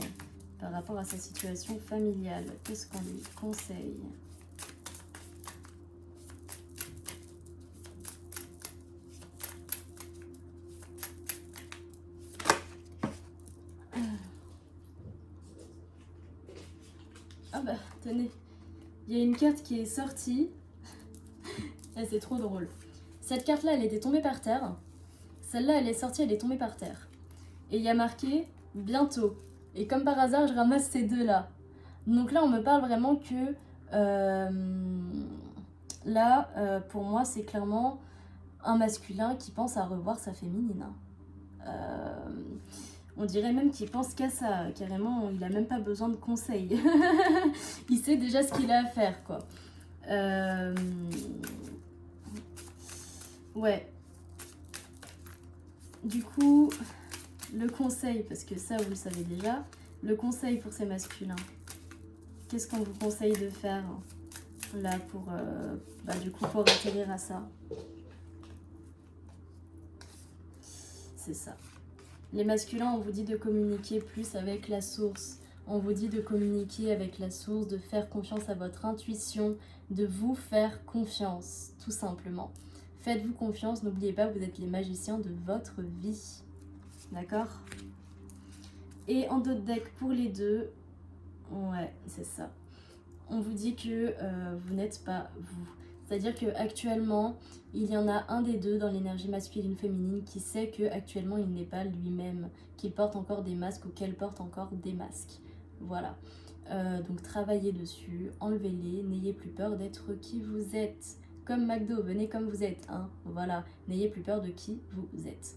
Par rapport à sa situation familiale, qu'est-ce qu'on lui conseille? Ah bah, tenez, il y a une carte qui est sortie. Et c'est trop drôle. Cette carte-là, elle était tombée par terre. Celle-là, elle est sortie, elle est tombée par terre. Et il y a marqué « bientôt ». Et comme par hasard, je ramasse ces deux-là. Donc là, on me parle vraiment que... pour moi, c'est clairement un masculin qui pense à revoir sa féminine. On dirait même qu'il pense qu'à ça. Carrément, il a même pas besoin de conseils. Il sait déjà ce qu'il a à faire, quoi. Ouais. Du coup, le conseil, parce que ça, vous le savez déjà, le conseil pour ces masculins, qu'est-ce qu'on vous conseille de faire là pour, pour atterrir à ça? C'est ça. Les masculins, on vous dit de communiquer plus avec la source. On vous dit de communiquer avec la source, de faire confiance à votre intuition, de vous faire confiance, tout simplement. Faites-vous confiance, n'oubliez pas, vous êtes les magiciens de votre vie. D'accord? Et en d'autres decks pour les deux, ouais, c'est ça. On vous dit que vous n'êtes pas vous. C'est-à-dire qu'actuellement, il y en a un des deux dans l'énergie masculine-féminine qui sait qu'actuellement, il n'est pas lui-même, qu'il porte encore des masques ou qu'elle porte encore des masques. Voilà. Donc travaillez dessus, enlevez-les, n'ayez plus peur d'être qui vous êtes. Comme McDo, venez comme vous êtes. Hein. Voilà, n'ayez plus peur de qui vous êtes.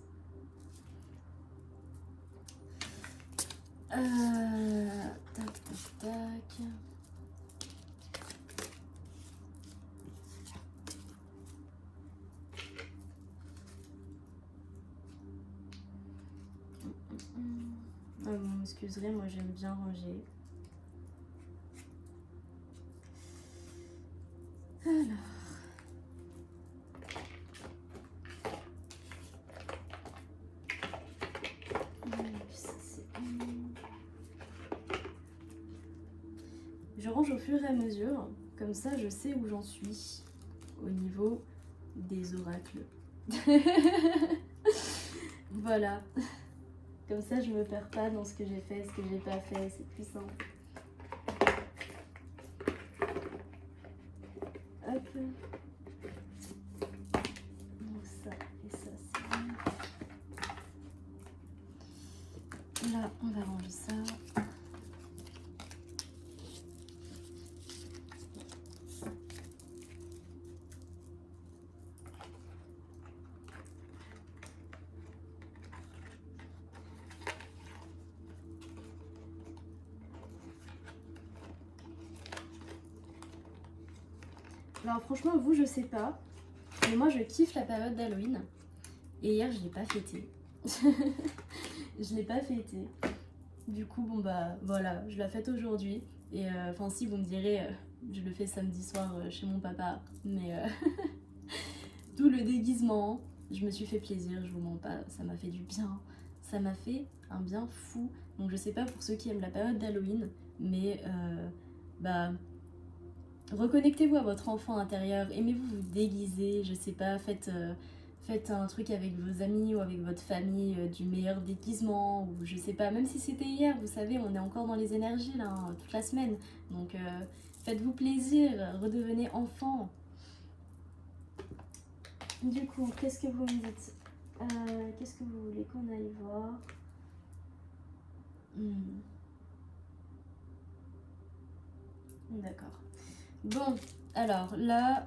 Tac, tac, tac. Vous m'excuserez, moi j'aime bien ranger. Alors. Je range au fur et à mesure, comme ça je sais où j'en suis au niveau des oracles. Voilà. Comme ça je me perds pas dans ce que j'ai fait, ce que j'ai pas fait, c'est plus simple. Hop. Donc ça et ça c'est bon. Là on va ranger ça. Alors franchement, vous, je sais pas, mais moi je kiffe la période d'Halloween. Et hier, je l'ai pas fêté. Je l'ai pas fêté. Du coup, bon bah voilà, je la fête aujourd'hui. Et enfin si, vous me direz, je le fais samedi soir chez mon papa. Mais d'où le déguisement. Je me suis fait plaisir, je vous mens pas, ça m'a fait du bien. Ça m'a fait un bien fou. Donc je sais pas pour ceux qui aiment la période d'Halloween, mais reconnectez-vous à votre enfant intérieur, aimez-vous vous déguiser, je sais pas, faites Faites un truc avec vos amis ou avec votre famille, du meilleur déguisement, ou je sais pas, même si c'était hier, vous savez, on est encore dans les énergies là, hein, toute la semaine. Donc faites-vous plaisir, redevenez enfant. Du coup, qu'est-ce que vous me dites? Qu'est-ce que vous voulez qu'on aille voir? D'accord. Bon, alors là...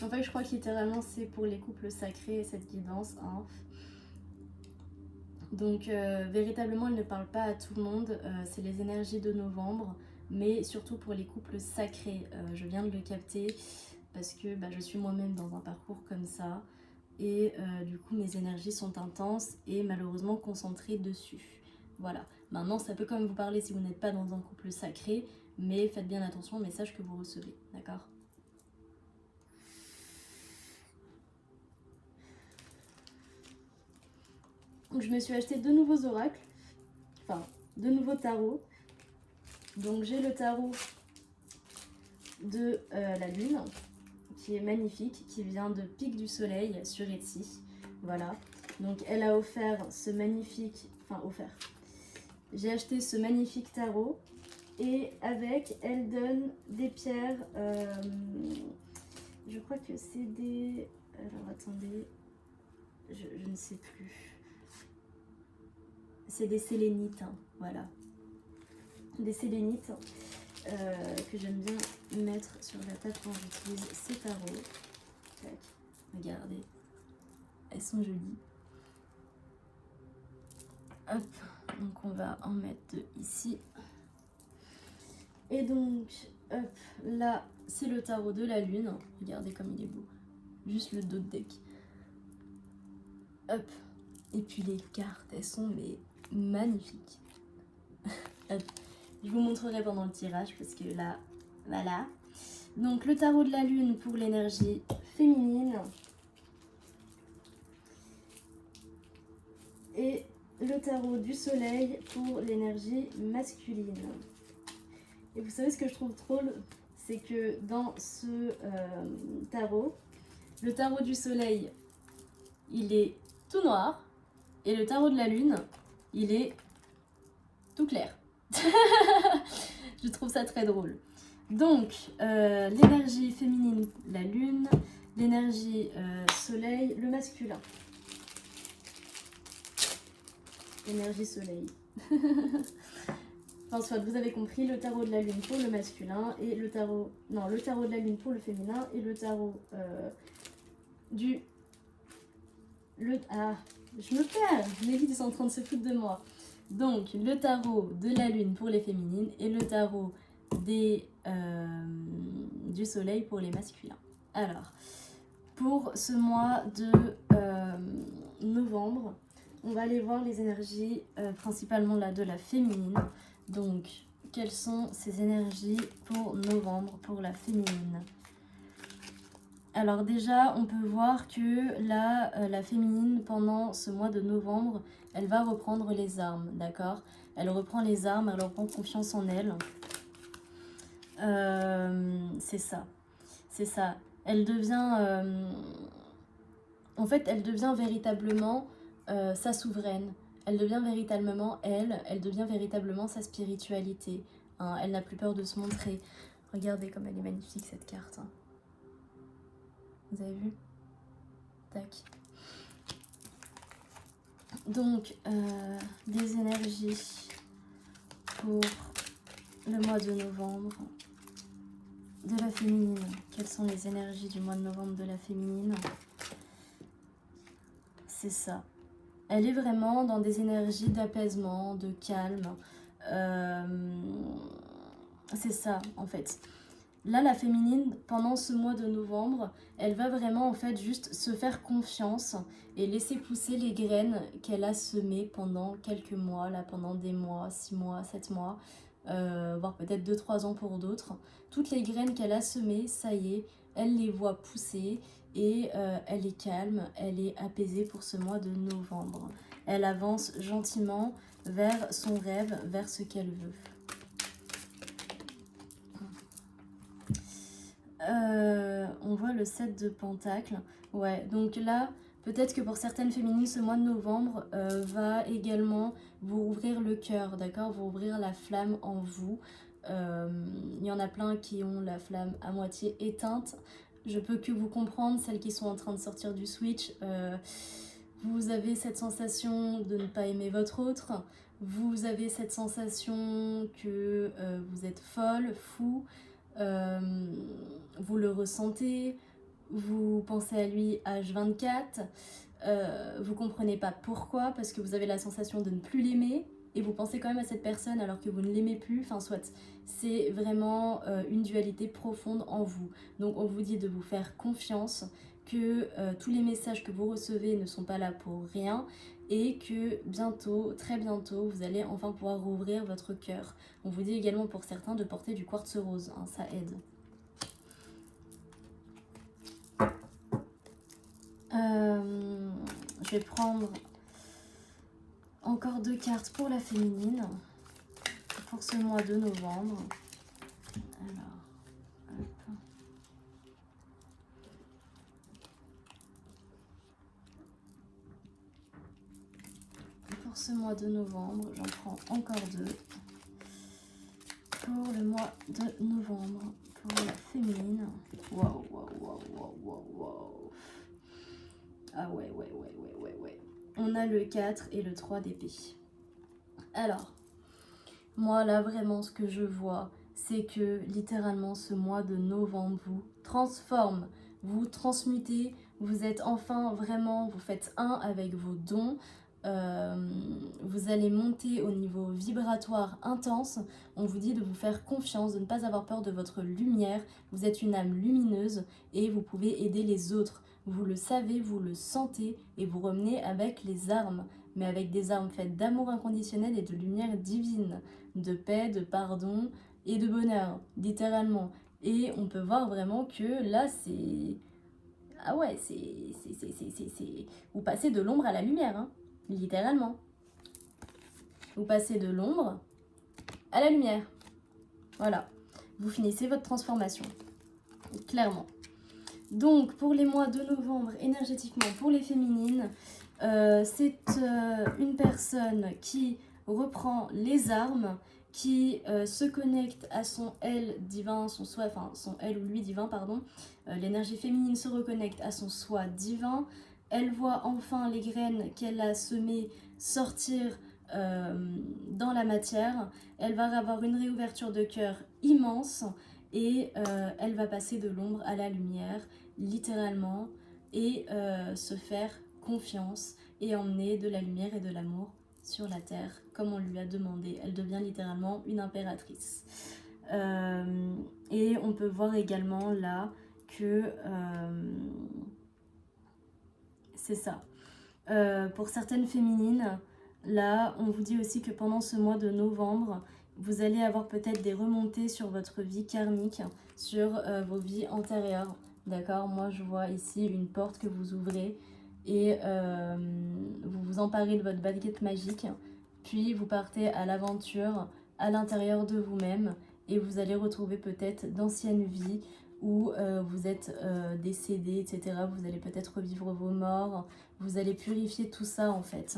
En fait, je crois que littéralement, c'est pour les couples sacrés, cette guidance. Hein. Donc, véritablement, elle ne parle pas à tout le monde. C'est les énergies de novembre, mais surtout pour les couples sacrés. Je viens de le capter parce que je suis moi-même dans un parcours comme ça. Et du coup, mes énergies sont intenses et malheureusement concentrées dessus. Voilà. Maintenant, ça peut quand même vous parler si vous n'êtes pas dans un couple sacré, mais faites bien attention aux messages que vous recevez. D'accord ? Donc je me suis acheté 2 nouveaux oracles, enfin 2 nouveaux tarots. Donc j'ai le tarot de la lune, qui est magnifique, qui vient de Pic du Soleil sur Etsy. Voilà, donc elle a offert ce magnifique, j'ai acheté ce magnifique tarot et avec elle donne des pierres, je crois que c'est des, alors attendez, je ne sais plus. C'est des sélénites, hein, voilà. Des sélénites que j'aime bien mettre sur la table quand j'utilise ces tarots. Tac, regardez, elles sont jolies. Hop, donc on va en mettre 2 ici. Et donc, hop, là, c'est le tarot de la lune. Regardez comme il est beau. Juste le dos de deck. Hop, et puis les cartes, elles sont mais magnifiques. Hop. Je vous montrerai pendant le tirage parce que là, voilà. Donc le tarot de la lune pour l'énergie féminine. Et le tarot du soleil pour l'énergie masculine. Et vous savez ce que je trouve drôle, c'est que dans ce tarot, le tarot du soleil, il est tout noir. Et le tarot de la lune, il est tout clair. Je trouve ça très drôle. Donc, l'énergie féminine, la lune, l'énergie soleil, le masculin. L'énergie soleil. Enfin, soit vous avez compris, le tarot de la lune pour le masculin et le tarot... Non, le tarot de la lune pour le féminin et le tarot du... Ah, je me perds. Les vides sont en train de se foutre de moi. Donc, le tarot de la lune pour les féminines et le tarot du soleil pour les masculins. Alors, pour ce mois de novembre, on va aller voir les énergies principalement là de la féminine. Donc, quelles sont ces énergies pour novembre pour la féminine? Alors déjà, on peut voir que là, la féminine, pendant ce mois de novembre, elle va reprendre les armes, d'accord? Elle reprend les armes, elle reprend confiance en elle. C'est ça, c'est ça. Elle devient... en fait, elle devient véritablement sa souveraine. Elle devient véritablement elle devient véritablement sa spiritualité. Hein. Elle n'a plus peur de se montrer. Regardez comme elle est magnifique cette carte. Hein. Vous avez vu? Tac. Donc, des énergies pour le mois de novembre de la féminine. Quelles sont les énergies du mois de novembre de la féminine? C'est ça. Elle est vraiment dans des énergies d'apaisement, de calme. C'est ça, en fait. Là, la féminine, pendant ce mois de novembre, elle va vraiment, en fait, juste se faire confiance et laisser pousser les graines qu'elle a semées pendant quelques mois, là, pendant des mois, 6 mois, 7 mois, voire peut-être 2-3 ans pour d'autres. Toutes les graines qu'elle a semées, ça y est, elle les voit pousser et elle est calme, elle est apaisée pour ce mois de novembre. Elle avance gentiment vers son rêve, vers ce qu'elle veut. On voit le 7 de Pentacles. Ouais, donc là, peut-être que pour certaines féminines, ce mois de novembre va également vous ouvrir le cœur, d'accord? Vous ouvrir la flamme en vous. Il y en a plein qui ont la flamme à moitié éteinte. Je peux que vous comprendre, celles qui sont en train de sortir du switch. Vous avez cette sensation de ne pas aimer votre autre. Vous avez cette sensation que vous êtes folle, fou. Vous le ressentez. Vous pensez à lui H24. Vous comprenez pas pourquoi, parce que vous avez la sensation de ne plus l'aimer. Et vous pensez quand même à cette personne alors que vous ne l'aimez plus. Enfin, soit, c'est vraiment une dualité profonde en vous. Donc, on vous dit de vous faire confiance, que tous les messages que vous recevez ne sont pas là pour rien et que bientôt, très bientôt, vous allez enfin pouvoir rouvrir votre cœur. On vous dit également pour certains de porter du quartz rose, hein, ça aide. Je vais prendre encore 2 cartes pour la féminine, pour ce mois de novembre. Alors, hop. Pour ce mois de novembre, j'en prends encore 2. Pour le mois de novembre, pour la féminine. Waouh, waouh, waouh, waouh, waouh, waouh. Ah ouais. On a le 4 et le 3 d'épée. Alors, moi là vraiment ce que je vois, c'est que littéralement ce mois de novembre vous transforme, vous transmutez, vous êtes enfin vraiment, vous faites un avec vos dons. Vous allez monter au niveau vibratoire intense. On vous dit de vous faire confiance, de ne pas avoir peur de votre lumière. Vous êtes une âme lumineuse et vous pouvez aider les autres. Vous le savez, vous le sentez et vous revenez avec les armes, mais avec des armes faites d'amour inconditionnel et de lumière divine, de paix, de pardon et de bonheur, littéralement. Et on peut voir vraiment que là, c'est... Ah ouais, c'est... Vous passez de l'ombre à la lumière, hein, littéralement. Vous passez de l'ombre à la lumière. Voilà. Vous finissez votre transformation. Clairement. Donc, pour les mois de novembre, énergétiquement, pour les féminines, c'est une personne qui reprend les armes, qui se connecte à son elle divin, son soi, enfin son elle ou lui divin, pardon. L'énergie féminine se reconnecte à son soi divin. Elle voit enfin les graines qu'elle a semées sortir dans la matière. Elle va avoir une réouverture de cœur immense et elle va passer de l'ombre à la lumière, littéralement, et se faire confiance et emmener de la lumière et de l'amour sur la terre, comme on lui a demandé. Elle devient littéralement une impératrice. Et on peut voir également là que c'est ça. Pour certaines féminines, là, on vous dit aussi que pendant ce mois de novembre, vous allez avoir peut-être des remontées sur votre vie karmique, sur vos vies antérieures. D'accord? Moi, je vois ici une porte que vous ouvrez et vous vous emparez de votre baguette magique, puis vous partez à l'aventure à l'intérieur de vous-même et vous allez retrouver peut-être d'anciennes vies où vous êtes décédé, etc. Vous allez peut-être revivre vos morts, vous allez purifier tout ça en fait.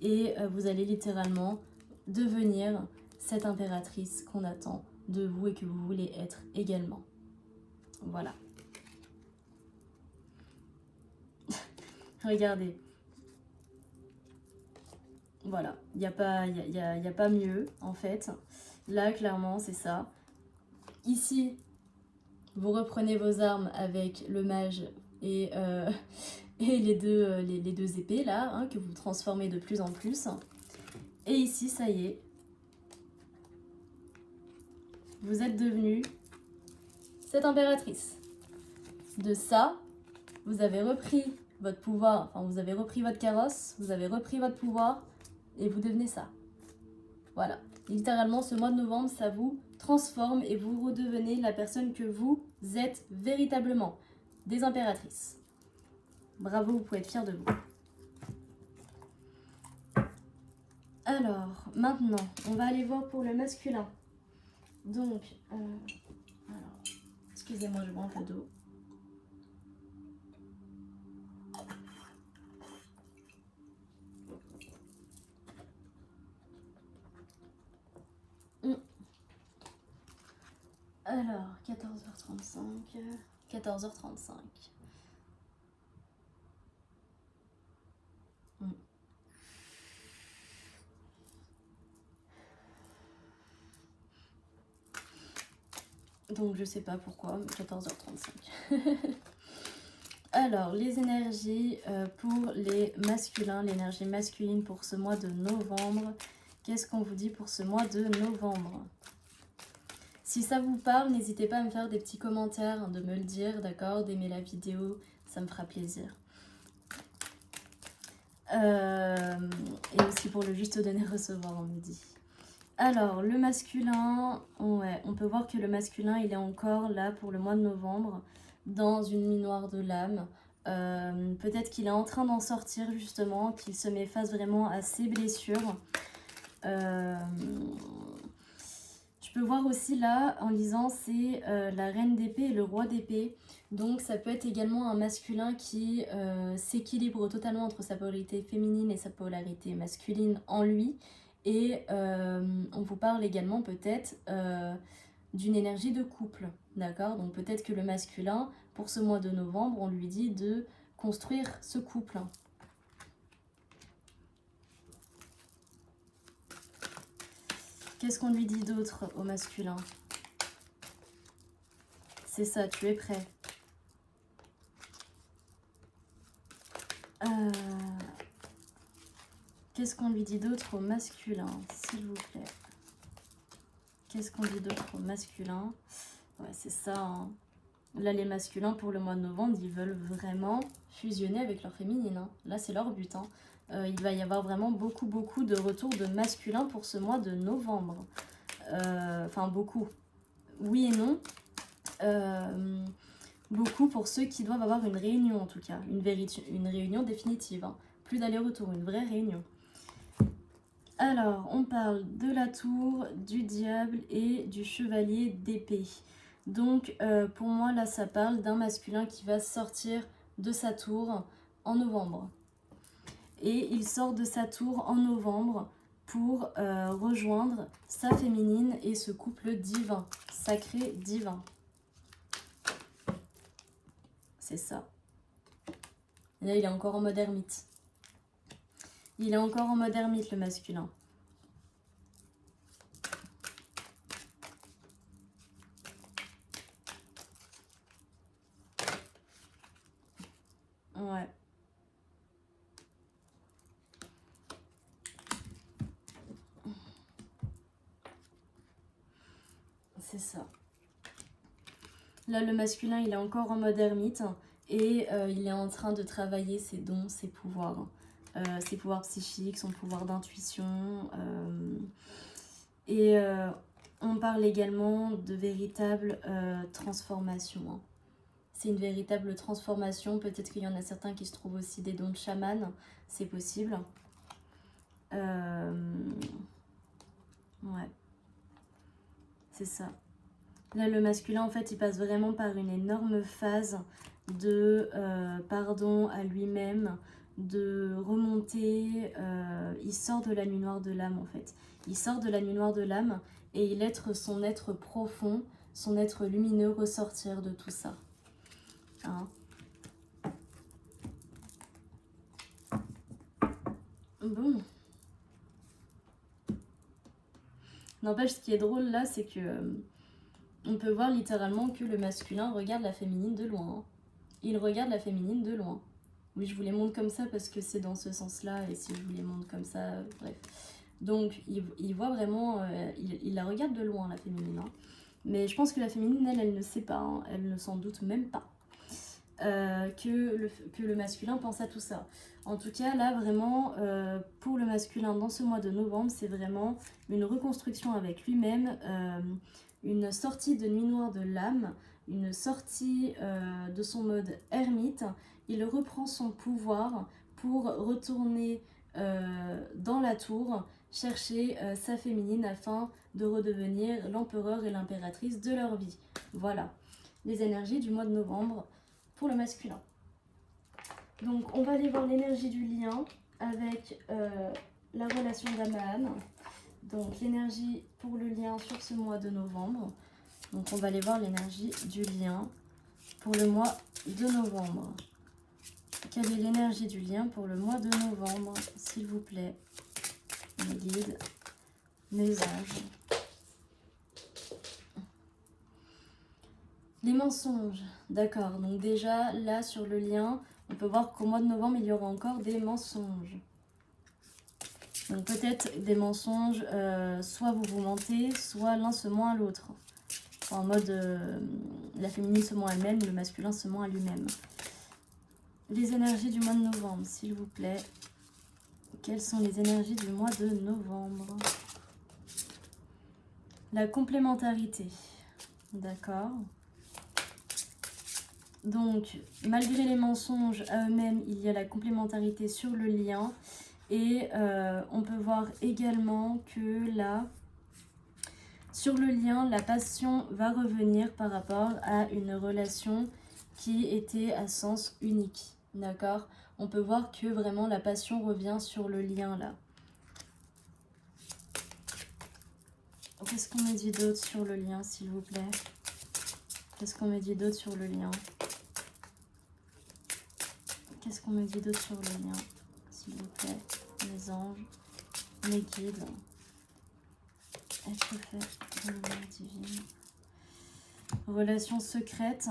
Et vous allez littéralement devenir cette impératrice qu'on attend de vous et que vous voulez être également. Voilà. Regardez. Voilà, il n'y a pas mieux en fait. Là, clairement, c'est ça. Ici, vous reprenez vos armes avec le mage et les deux épées là, hein, que vous transformez de plus en plus. Et ici, ça y est, vous êtes devenue cette impératrice. De ça, vous avez repris votre pouvoir, enfin vous avez repris votre carrosse, vous avez repris votre pouvoir et vous devenez ça. Voilà, littéralement ce mois de novembre, ça vous transforme et vous redevenez la personne que vous êtes véritablement, des impératrices. Bravo, vous pouvez être fiers de vous. Alors, maintenant, on va aller voir pour le masculin. Donc, alors, Excusez-moi, je bois un peu d'eau. Alors, 14h35, 14h35. Donc je sais pas pourquoi, mais 14h35. Alors, les énergies pour les masculins, l'énergie masculine pour ce mois de novembre. Qu'est-ce qu'on vous dit pour ce mois de novembre? Si ça vous parle, n'hésitez pas à me faire des petits commentaires, de me le dire, d'accord, d'aimer la vidéo, ça me fera plaisir. Et aussi pour le juste donner recevoir, on me dit. Alors, le masculin, ouais, on peut voir que le masculin, il est encore là pour le mois de novembre, dans une nuit noire de l'âme. Peut-être qu'il est en train d'en sortir justement, qu'il se met face vraiment à ses blessures. Je peux voir aussi là, en lisant, c'est la reine d'épée et le roi d'épée. Donc ça peut être également un masculin qui s'équilibre totalement entre sa polarité féminine et sa polarité masculine en lui. Et on vous parle également peut-être d'une énergie de couple, d'accord? Donc peut-être que le masculin, pour ce mois de novembre, on lui dit de construire ce couple. Qu'est-ce qu'on lui dit d'autre au masculin? C'est ça, tu es prêt. Qu'est-ce qu'on lui dit d'autre au masculin, s'il vous plaît? Qu'est-ce qu'on dit d'autre au masculin? Ouais, c'est ça. Hein. Là, les masculins, pour le mois de novembre, ils veulent vraiment fusionner avec leur féminine. Hein. Là, c'est leur but. Hein. Il va y avoir vraiment beaucoup de retours de masculins pour ce mois de novembre. Enfin, beaucoup. Oui et non. Beaucoup pour ceux qui doivent avoir une réunion, en tout cas. Une réunion définitive. Hein. Plus d'aller-retour, une vraie réunion. Alors, on parle de la tour, du diable et du chevalier d'épée. Donc, pour moi, là, ça parle d'un masculin qui va sortir de sa tour en novembre. Et il sort de sa tour en novembre pour rejoindre sa féminine et ce couple divin, sacré divin. C'est ça. Et là, il est encore en mode ermite. Il est encore en mode ermite, le masculin. Ouais. C'est ça. Là, le masculin, il est encore en mode ermite et il est en train de travailler ses dons, ses pouvoirs psychiques, son pouvoir d'intuition. On parle également de véritable transformation. Hein. C'est une véritable transformation. Peut-être qu'il y en a certains qui se trouvent aussi des dons de chaman. C'est possible. Ouais. C'est ça. Là, le masculin, en fait, il passe vraiment par une énorme phase de pardon à lui-même, de remonter. Il sort de la nuit noire de l'âme, en fait. Il sort de la nuit noire de l'âme et il laisse son être profond, son être lumineux ressortir de tout ça. Hein? Bon. N'empêche, ce qui est drôle là, c'est que on peut voir littéralement que le masculin regarde la féminine de loin. Hein. Il regarde la féminine de loin. Oui, je vous les montre comme ça parce que c'est dans ce sens-là, et si je vous les montre comme ça, bref. Donc, il voit vraiment, il la regarde de loin, la féminine. Hein. Mais je pense que la féminine, elle ne sait pas, hein, elle ne s'en doute même pas que le masculin pense à tout ça. En tout cas, là, vraiment, pour le masculin, dans ce mois de novembre, c'est vraiment une reconstruction avec lui-même, une sortie de nuit noire de l'âme, une sortie de son mode ermite. Il reprend son pouvoir pour retourner dans la tour, chercher sa féminine afin de redevenir l'empereur et l'impératrice de leur vie. Voilà. les énergies du mois de novembre pour le masculin. Donc on va aller voir l'énergie du lien avec la relation d'âme à âme. Donc l'énergie pour le lien sur ce mois de novembre. Donc on va aller voir l'énergie du lien pour le mois de novembre. Quelle est l'énergie du lien pour le mois de novembre, s'il vous plaît, mes guides, mes anges? Les mensonges, d'accord. Donc déjà, là, sur le lien, on peut voir qu'au mois de novembre, il y aura encore des mensonges. Donc peut-être des mensonges, soit vous vous mentez, soit l'un se ment à l'autre. En mode, la féminine se ment à elle-même, le masculin se ment à lui-même. Les énergies du mois de novembre, s'il vous plaît. Quelles sont les énergies du mois de novembre? La complémentarité, d'accord. Donc, malgré les mensonges à eux-mêmes, il y a la complémentarité sur le lien. Et on peut voir également que là, sur le lien, la passion va revenir par rapport à une relation qui était à sens unique, d'accord. On peut voir que vraiment la passion revient sur le lien là. Qu'est-ce qu'on me dit d'autre sur le lien, s'il vous plaît? Qu'est-ce qu'on me dit d'autre sur le lien? Qu'est-ce qu'on me dit d'autre sur le lien, s'il vous plaît? Les anges, mes guides, être fait de lumière divine. Relation secrète,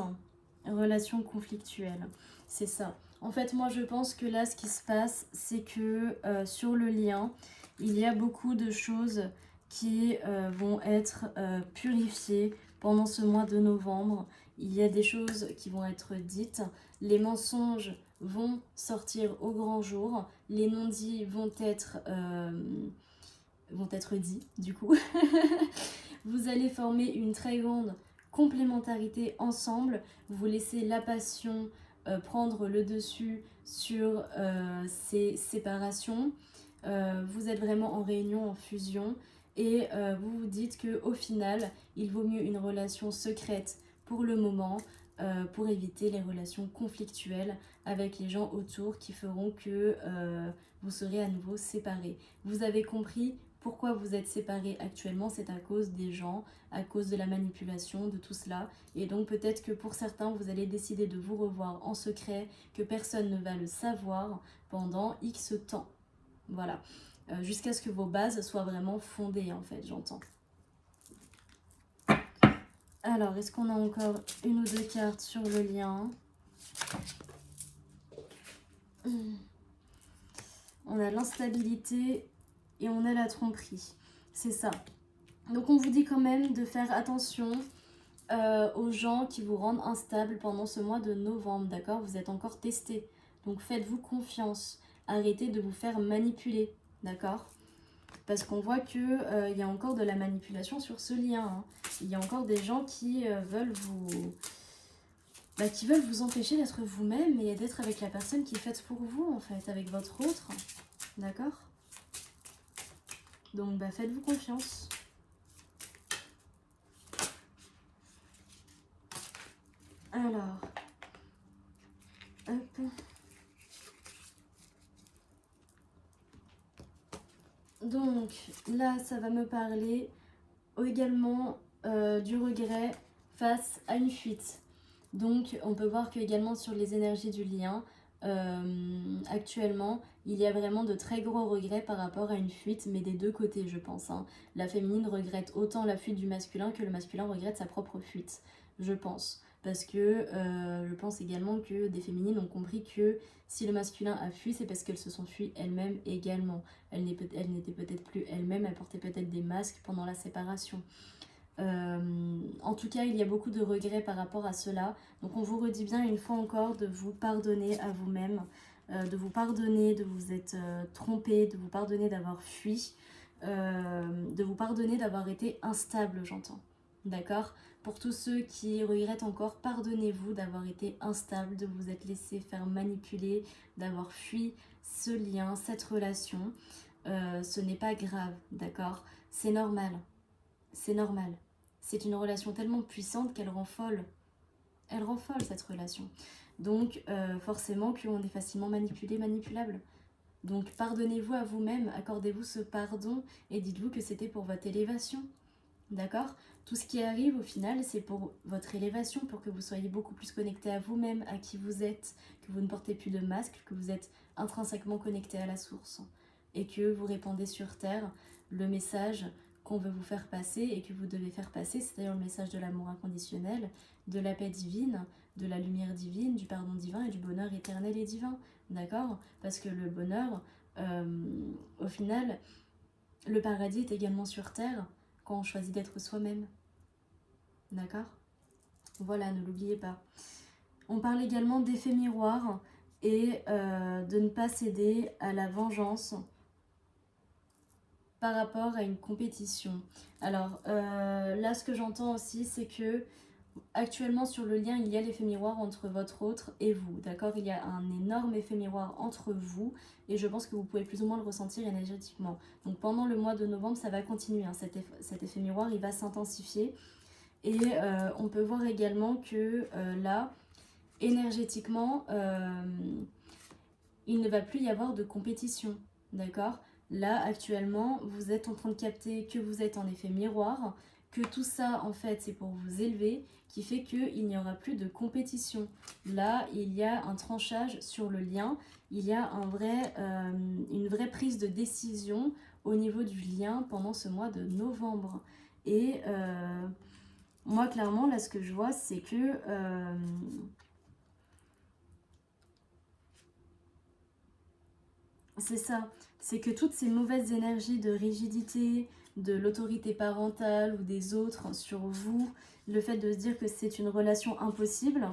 relation conflictuelle, c'est ça. En fait, moi, je pense que là, ce qui se passe, c'est que sur le lien, il y a beaucoup de choses qui vont être purifiées pendant ce mois de novembre. Il y a des choses qui vont être dites. Les mensonges vont sortir au grand jour. Les non-dits vont être dits, du coup. Vous allez former une très grande complémentarité ensemble. Vous laissez la passion prendre le dessus sur ces séparations. Vous êtes vraiment en réunion, en fusion. Et vous vous dites qu'au final, il vaut mieux une relation secrète pour le moment, pour éviter les relations conflictuelles avec les gens autour qui feront que vous serez à nouveau séparés. Vous avez compris pourquoi vous êtes séparés actuellement, c'est à cause des gens, à cause de la manipulation, de tout cela. Et donc peut-être que pour certains, vous allez décider de vous revoir en secret, que personne ne va le savoir pendant X temps. Voilà. Jusqu'à ce que vos bases soient vraiment fondées, en fait, j'entends. Alors, est-ce qu'on a encore une ou deux cartes sur le lien? On a l'instabilité et on a la tromperie. C'est ça. Donc on vous dit quand même de faire attention aux gens qui vous rendent instables pendant ce mois de novembre, d'accord? Vous êtes encore testés. Donc faites-vous confiance. Arrêtez de vous faire manipuler, d'accord? Parce qu'on voit qu'il y a encore de la manipulation sur ce lien. Hein. Il y a encore des gens qui veulent vous empêcher d'être vous-même et d'être avec la personne qui est faite pour vous, en fait, avec votre autre. D'accord? Donc, faites-vous confiance. Alors, hop. Donc, là, ça va me parler également du regret face à une fuite. Donc, on peut voir que également sur les énergies du lien, actuellement, il y a vraiment de très gros regrets par rapport à une fuite, mais des deux côtés, je pense. Hein. La féminine regrette autant la fuite du masculin que le masculin regrette sa propre fuite, je pense. Parce que je pense également que des féminines ont compris que si le masculin a fui, c'est parce qu'elles se sont fuies elles-mêmes également. Elles n'étaient peut-être plus elles-mêmes, elles portaient peut-être des masques pendant la séparation. En tout cas, il y a beaucoup de regrets par rapport à cela. Donc on vous redit bien une fois encore de vous pardonner à vous-même, de vous pardonner de vous être trompé, de vous pardonner d'avoir fui, de vous pardonner d'avoir été instable, j'entends. D'accord? Pour tous ceux qui regrettent encore, pardonnez-vous d'avoir été instable, de vous être laissé faire manipuler, d'avoir fui ce lien, cette relation. Ce n'est pas grave, d'accord? C'est normal. C'est normal. C'est une relation tellement puissante qu'elle rend folle. Elle rend folle cette relation. Donc forcément qu'on est facilement manipulé, manipulable. Donc pardonnez-vous à vous-même, accordez-vous ce pardon et dites-vous que c'était pour votre élévation. D'accord? Tout ce qui arrive au final, c'est pour votre élévation, pour que vous soyez beaucoup plus connecté à vous-même, à qui vous êtes, que vous ne portez plus de masque, que vous êtes intrinsèquement connecté à la source et que vous répandez sur Terre le message qu'on veut vous faire passer et que vous devez faire passer, c'est-à-dire le message de l'amour inconditionnel, de la paix divine, de la lumière divine, du pardon divin et du bonheur éternel et divin. D'accord? Parce que le bonheur, au final, le paradis est également sur Terre quand on choisit d'être soi-même. D'accord? Voilà, ne l'oubliez pas. On parle également d'effet miroir et de ne pas céder à la vengeance par rapport à une compétition. Alors là, ce que j'entends aussi, c'est que actuellement sur le lien, il y a l'effet miroir entre votre autre et vous, d'accord? Il y a un énorme effet miroir entre vous et je pense que vous pouvez plus ou moins le ressentir énergétiquement. Donc pendant le mois de novembre, ça va continuer, hein, cet effet miroir, il va s'intensifier et on peut voir également que là, énergétiquement, il ne va plus y avoir de compétition, d'accord? Là, actuellement, vous êtes en train de capter que vous êtes en effet miroir, que tout ça, en fait, c'est pour vous élever, qui fait qu'il n'y aura plus de compétition. Là, il y a un tranchage sur le lien, il y a une vraie prise de décision au niveau du lien pendant ce mois de novembre. Et moi, clairement, là, ce que je vois, c'est que... c'est ça, c'est que toutes ces mauvaises énergies de rigidité, de l'autorité parentale ou des autres sur vous, le fait de se dire que c'est une relation impossible,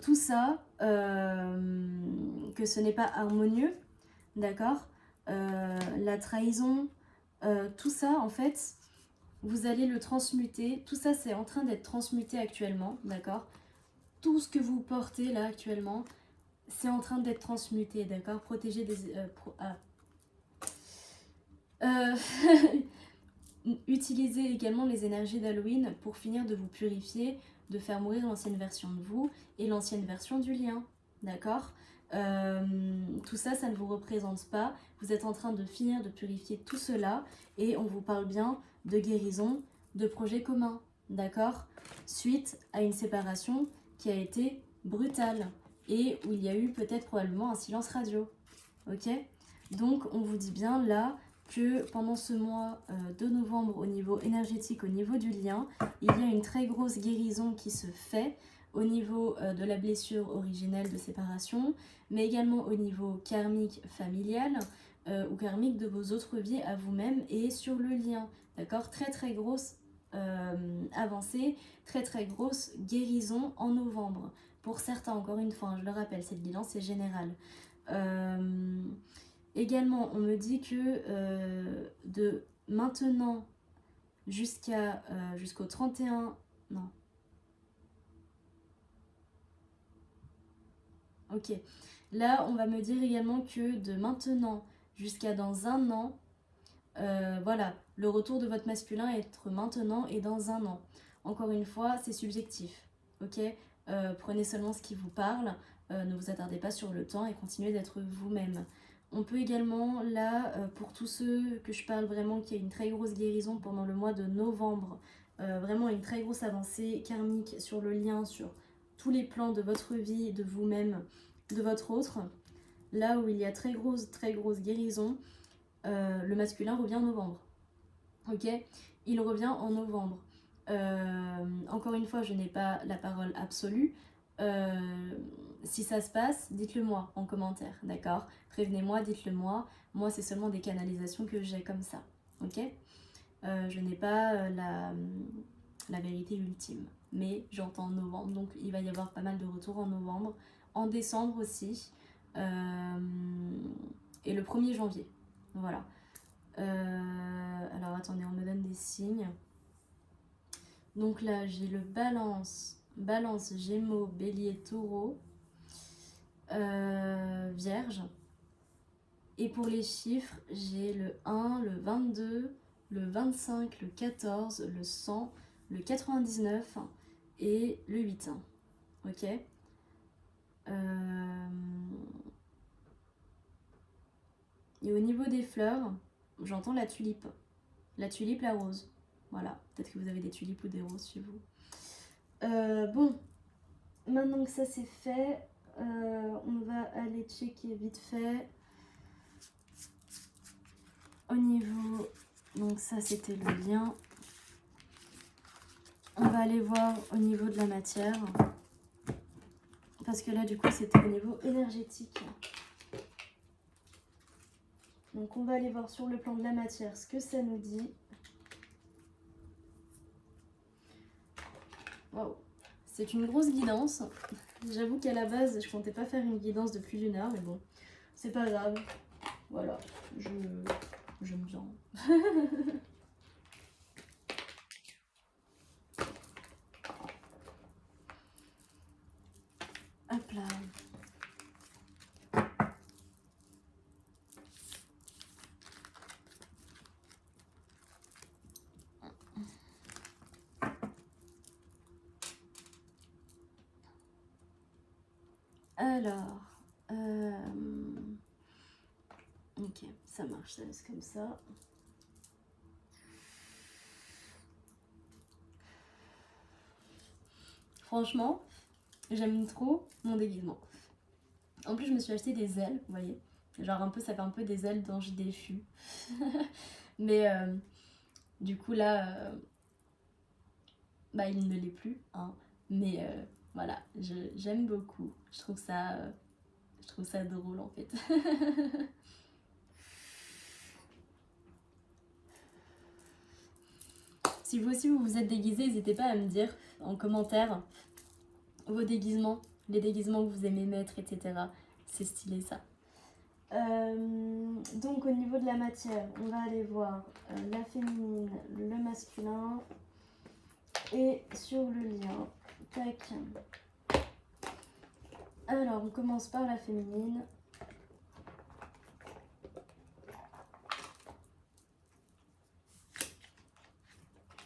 tout ça, que ce n'est pas harmonieux, d'accord? La trahison, tout ça, en fait, vous allez le transmuter. Tout ça, c'est en train d'être transmuté actuellement, d'accord? Tout ce que vous portez là actuellement, c'est en train d'être transmuté, d'accord? Protéger des... Euh, utilisez également les énergies d'Halloween pour finir de vous purifier, de faire mourir l'ancienne version de vous et l'ancienne version du lien, d'accord? Tout ça, ça ne vous représente pas. Vous êtes en train de finir de purifier tout cela et on vous parle bien de guérison, de projet commun, d'accord? Suite à une séparation qui a été brutale et où il y a eu peut-être probablement un silence radio, ok? Donc on vous dit bien là que pendant ce mois de novembre, au niveau énergétique, au niveau du lien, il y a une très grosse guérison qui se fait au niveau de la blessure originelle de séparation, mais également au niveau karmique familial ou karmique de vos autres vies à vous-même et sur le lien. D'accord? Très très grosse avancée, très très grosse guérison en novembre. Pour certains, encore une fois, hein, je le rappelle, cette guidance est générale. Également, on me dit que de maintenant jusqu'au 31... Non. Ok. Là, on va me dire également que de maintenant jusqu'à dans un an, voilà, le retour de votre masculin est être maintenant et dans un an. Encore une fois, c'est subjectif. Ok. Prenez seulement ce qui vous parle, ne vous attardez pas sur le temps et continuez d'être vous-même. On peut également, là, pour tous ceux que je parle vraiment, qu'il y a une très grosse guérison pendant le mois de novembre, vraiment une très grosse avancée karmique sur le lien, sur tous les plans de votre vie, de vous-même, de votre autre, là où il y a très grosse guérison, le masculin revient en novembre. Ok? Il revient en novembre. Encore une fois, je n'ai pas la parole absolue. Si ça se passe, dites-le moi en commentaire, d'accord? Prévenez-moi, dites-le moi. Moi, c'est seulement des canalisations que j'ai comme ça, ok? Je n'ai pas la vérité ultime, mais j'entends en novembre, donc il va y avoir pas mal de retours en novembre, en décembre aussi, et le 1er janvier, voilà. Alors attendez, on me donne des signes. Donc là, j'ai le balance, gémeaux, bélier, taureau, vierge. Et pour les chiffres, j'ai le 1, le 22, le 25, le 14, le 100, le 99 et le 8. ok. Et au niveau des fleurs, j'entends la tulipe. La tulipe, la rose. Voilà, peut-être que vous avez des tulipes ou des roses chez vous. Bon, maintenant que ça c'est fait, on va aller checker vite fait. Au niveau... Donc ça c'était le lien. On va aller voir au niveau de la matière. Parce que là du coup c'était au niveau énergétique. Donc on va aller voir sur le plan de la matière ce que ça nous dit. Waouh, c'est une grosse guidance. J'avoue qu'à la base je comptais pas faire une guidance de plus d'une heure, mais bon, c'est pas grave. Voilà, j'aime bien. Hop là. Alors, ok, ça marche, ça laisse comme ça. Franchement, j'aime trop mon déguisement. En plus, je me suis acheté des ailes, vous voyez. Genre un peu, ça fait un peu des ailes d'ange déchu. Mais du coup là, bah il ne l'est plus, hein. Mais voilà, j'aime beaucoup. Je trouve ça drôle en fait. Si vous aussi vous vous êtes déguisé, n'hésitez pas à me dire en commentaire vos déguisements, les déguisements que vous aimez mettre, etc. C'est stylé ça. Donc au niveau de la matière, on va aller voir la féminine, le masculin et sur le lien. Tac. Alors on commence par la féminine.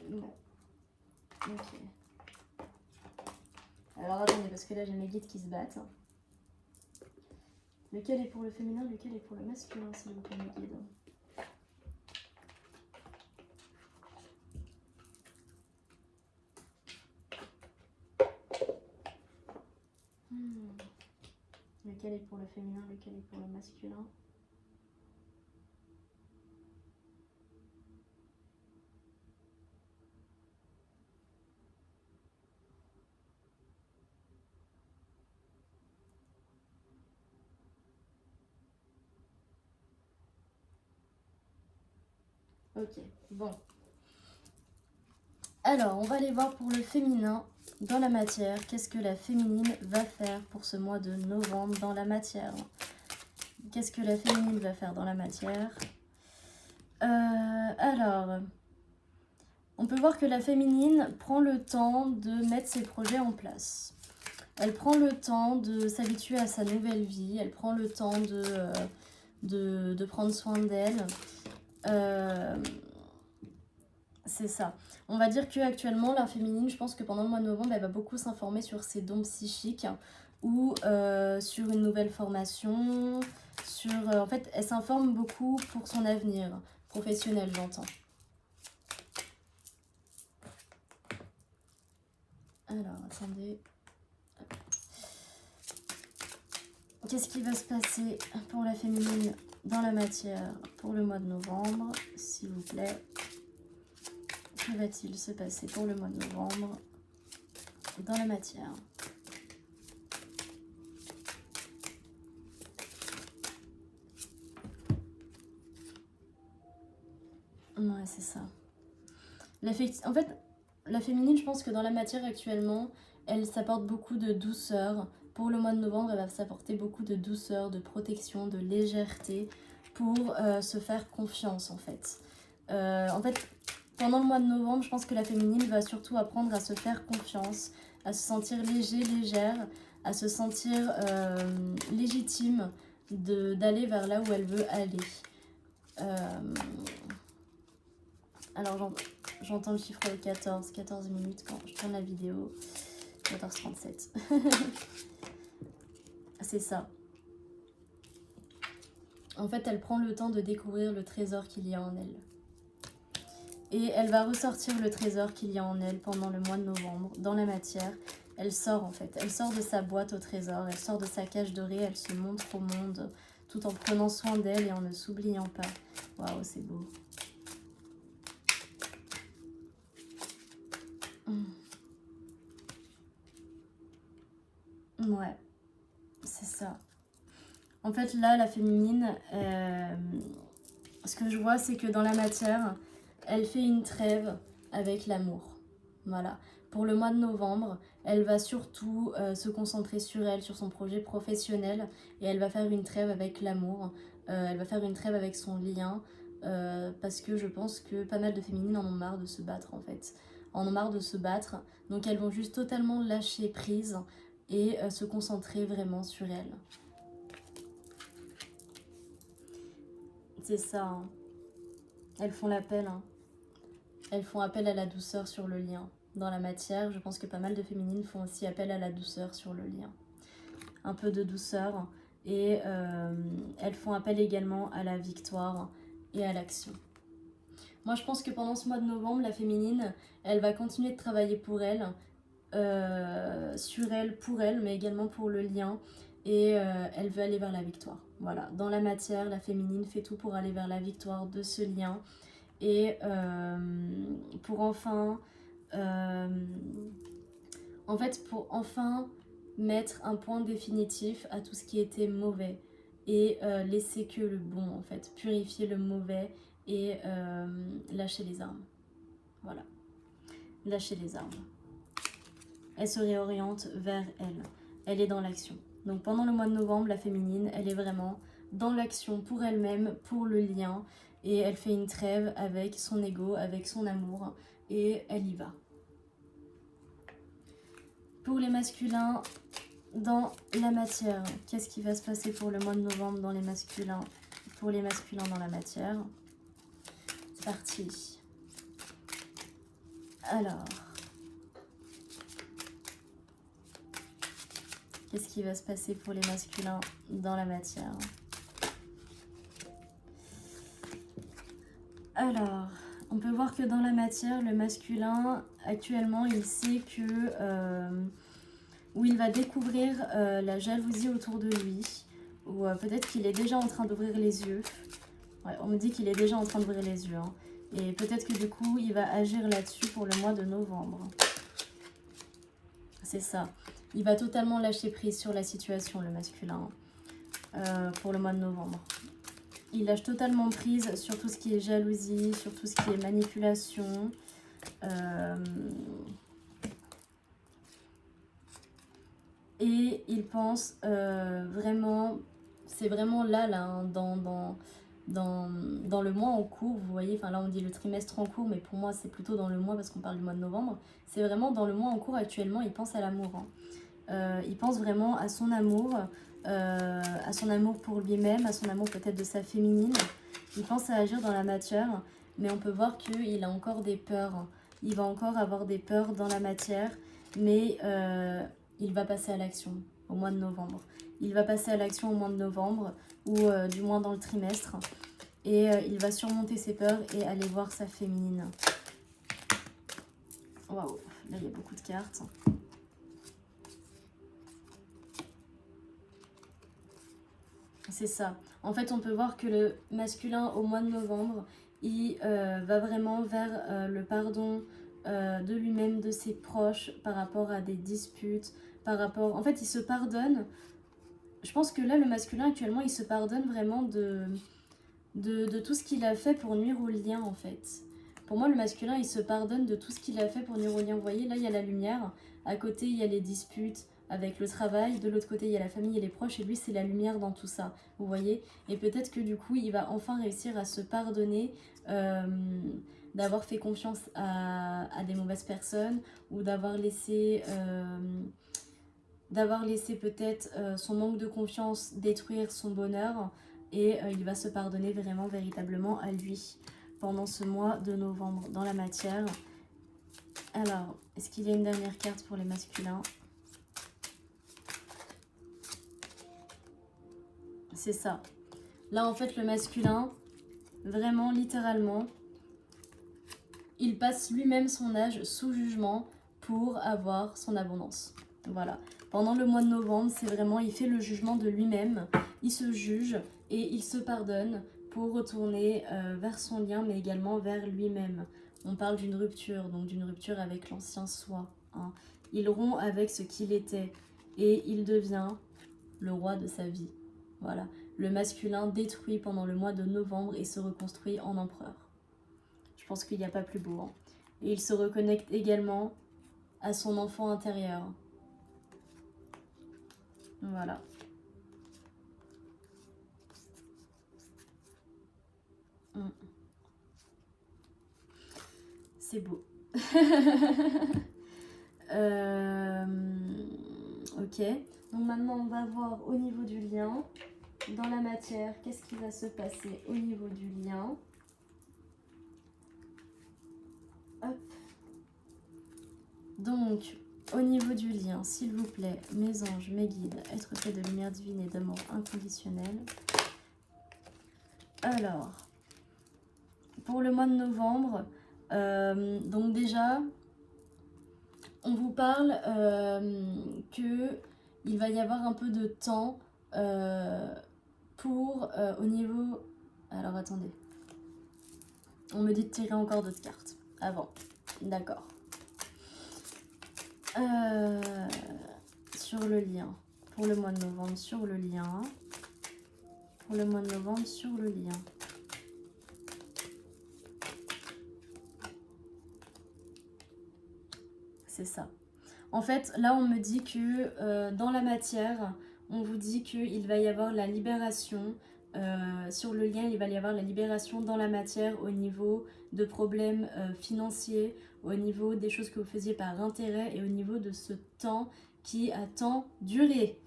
Bon. Ok. Alors attendez, parce que là j'ai mes guides qui se battent. Lequel est pour le féminin, lequel est pour le masculin, s'il vous plaît, mes guides. Lequel est pour le féminin, lequel est pour le masculin. Ok, bon. Alors, on va aller voir pour le féminin dans la matière. Qu'est-ce que la féminine va faire pour ce mois de novembre dans la matière? Qu'est-ce que la féminine va faire dans la matière? Alors, on peut voir que la féminine prend le temps de mettre ses projets en place. Elle prend le temps de s'habituer à sa nouvelle vie. Elle prend le temps de prendre soin d'elle. C'est ça. On va dire qu'actuellement, la féminine, je pense que pendant le mois de novembre, elle va beaucoup s'informer sur ses dons psychiques ou sur une nouvelle formation. En fait, elle s'informe beaucoup pour son avenir professionnel, j'entends. Alors, attendez. Qu'est-ce qui va se passer pour la féminine dans la matière pour le mois de novembre, s'il vous plaît? Que va-t-il se passer pour le mois de novembre dans la matière? Ouais, c'est ça. En fait, la féminine, je pense que dans la matière actuellement, elle s'apporte beaucoup de douceur. Pour le mois de novembre, elle va s'apporter beaucoup de douceur, de protection, de légèreté pour se faire confiance en fait. Pendant le mois de novembre, je pense que la féminine va surtout apprendre à se faire confiance, à se sentir léger, légère, à se sentir légitime d'aller vers là où elle veut aller. Alors j'entends le chiffre 14 minutes quand je tourne la vidéo. 14h37. C'est ça. En fait, elle prend le temps de découvrir le trésor qu'il y a en elle. Et elle va ressortir le trésor qu'il y a en elle pendant le mois de novembre, dans la matière. Elle sort en fait, elle sort de sa boîte au trésor, elle sort de sa cage dorée, elle se montre au monde, tout en prenant soin d'elle et en ne s'oubliant pas. Waouh, c'est beau. Ouais, c'est ça. En fait, là, la féminine, ce que je vois, c'est que dans la matière, elle fait une trêve avec l'amour. Voilà. Pour le mois de novembre, elle va surtout se concentrer sur elle, sur son projet professionnel, et elle va faire une trêve avec l'amour. Elle va faire une trêve avec son lien, parce que je pense que pas mal de féminines en ont marre de se battre, en fait. En ont marre de se battre, donc elles vont juste totalement lâcher prise et se concentrer vraiment sur elles. C'est ça, hein. Elles font l'appel, hein. Elles font appel à la douceur sur le lien. Dans la matière, je pense que pas mal de féminines font aussi appel à la douceur sur le lien. Un peu de douceur. Et elles font appel également à la victoire et à l'action. Moi, je pense que pendant ce mois de novembre, la féminine, elle va continuer de travailler pour elle, sur elle, pour elle, mais également pour le lien. Et elle veut aller vers la victoire. Voilà, dans la matière, la féminine fait tout pour aller vers la victoire de ce lien. Et pour enfin... en fait, pour enfin mettre un point définitif à tout ce qui était mauvais. Et laisser que le bon, en fait. Purifier le mauvais et lâcher les armes. Voilà. Lâcher les armes. Elle se réoriente vers elle. Elle est dans l'action. Donc pendant le mois de novembre, la féminine, elle est vraiment dans l'action pour elle-même, pour le lien. Et elle fait une trêve avec son ego, avec son amour. Et elle y va. Pour les masculins, dans la matière, qu'est-ce qui va se passer pour le mois de novembre dans les masculins? Pour les masculins dans la matière. C'est parti. Alors... qu'est-ce qui va se passer pour les masculins dans la matière? Alors, on peut voir que dans la matière, le masculin, actuellement, il sait que... où il va découvrir la jalousie autour de lui. Ou peut-être qu'il est déjà en train d'ouvrir les yeux. Ouais, on me dit qu'il est déjà en train d'ouvrir les yeux. Hein. Et peut-être que du coup, il va agir là-dessus pour le mois de novembre. C'est ça. Il va totalement lâcher prise sur la situation, le masculin, pour le mois de novembre. Il lâche totalement prise sur tout ce qui est jalousie, sur tout ce qui est manipulation. Et il pense vraiment, c'est vraiment là hein, dans le mois en cours, vous voyez, enfin là on dit le trimestre en cours, mais pour moi c'est plutôt dans le mois parce qu'on parle du mois de novembre. C'est vraiment dans le mois en cours actuellement, il pense à l'amour. Hein. Il pense vraiment à son amour pour lui-même, à son amour peut-être de sa féminine. Il pense à agir dans la matière, mais on peut voir qu'il a encore des peurs. Il va encore avoir des peurs dans la matière, mais il va passer à l'action au mois de novembre. Il va passer à l'action au mois de novembre, ou du moins dans le trimestre, et il va surmonter ses peurs et aller voir sa féminine. Waouh, là il y a beaucoup de cartes. C'est ça. En fait, on peut voir que le masculin, au mois de novembre, il va vraiment vers le pardon de lui-même, de ses proches, par rapport à des disputes, par rapport... En fait, il se pardonne. Je pense que là, le masculin, actuellement, il se pardonne vraiment de tout ce qu'il a fait pour nuire au lien, en fait. Pour moi, le masculin, il se pardonne de tout ce qu'il a fait pour nuire au lien. Vous voyez, là, il y a la lumière. À côté, il y a les disputes avec le travail. De l'autre côté, il y a la famille et les proches. Et lui, c'est la lumière dans tout ça. Vous voyez? Et peut-être que du coup, il va enfin réussir à se pardonner d'avoir fait confiance à des mauvaises personnes ou d'avoir laissé peut-être son manque de confiance détruire son bonheur. Et il va se pardonner vraiment, véritablement à lui pendant ce mois de novembre dans la matière. Alors, est-ce qu'il y a une dernière carte pour les masculins? C'est ça. Là, en fait, le masculin, vraiment, littéralement, il passe lui-même son âge sous jugement pour avoir son abondance. Voilà. Pendant le mois de novembre, c'est vraiment, il fait le jugement de lui-même. Il se juge et il se pardonne pour retourner vers son lien, mais également vers lui-même. On parle d'une rupture, donc d'une rupture avec l'ancien soi. Hein. Il rompt avec ce qu'il était et il devient le roi de sa vie. Voilà. Le masculin détruit pendant le mois de novembre et se reconstruit en empereur. Je pense qu'il n'y a pas plus beau. Hein. Et il se reconnecte également à son enfant intérieur. Voilà. C'est beau. Ok. Donc maintenant, on va voir au niveau du lien. Dans la matière, qu'est-ce qui va se passer au niveau du lien? Hop. Donc, au niveau du lien, s'il vous plaît, mes anges, mes guides, êtres faits de lumière divine et d'amour inconditionnel. Alors, pour le mois de novembre, donc déjà, on vous parle qu'il va y avoir un peu de temps pour, au niveau... Alors, attendez. On me dit de tirer encore d'autres cartes. Avant. D'accord. Sur le lien. Pour le mois de novembre, sur le lien. Pour le mois de novembre, sur le lien. C'est ça. En fait, là, on me dit que dans la matière, on vous dit qu'il va y avoir la libération. Sur le lien, il va y avoir la libération dans la matière au niveau de problèmes financiers, au niveau des choses que vous faisiez par intérêt et au niveau de ce temps qui a tant duré.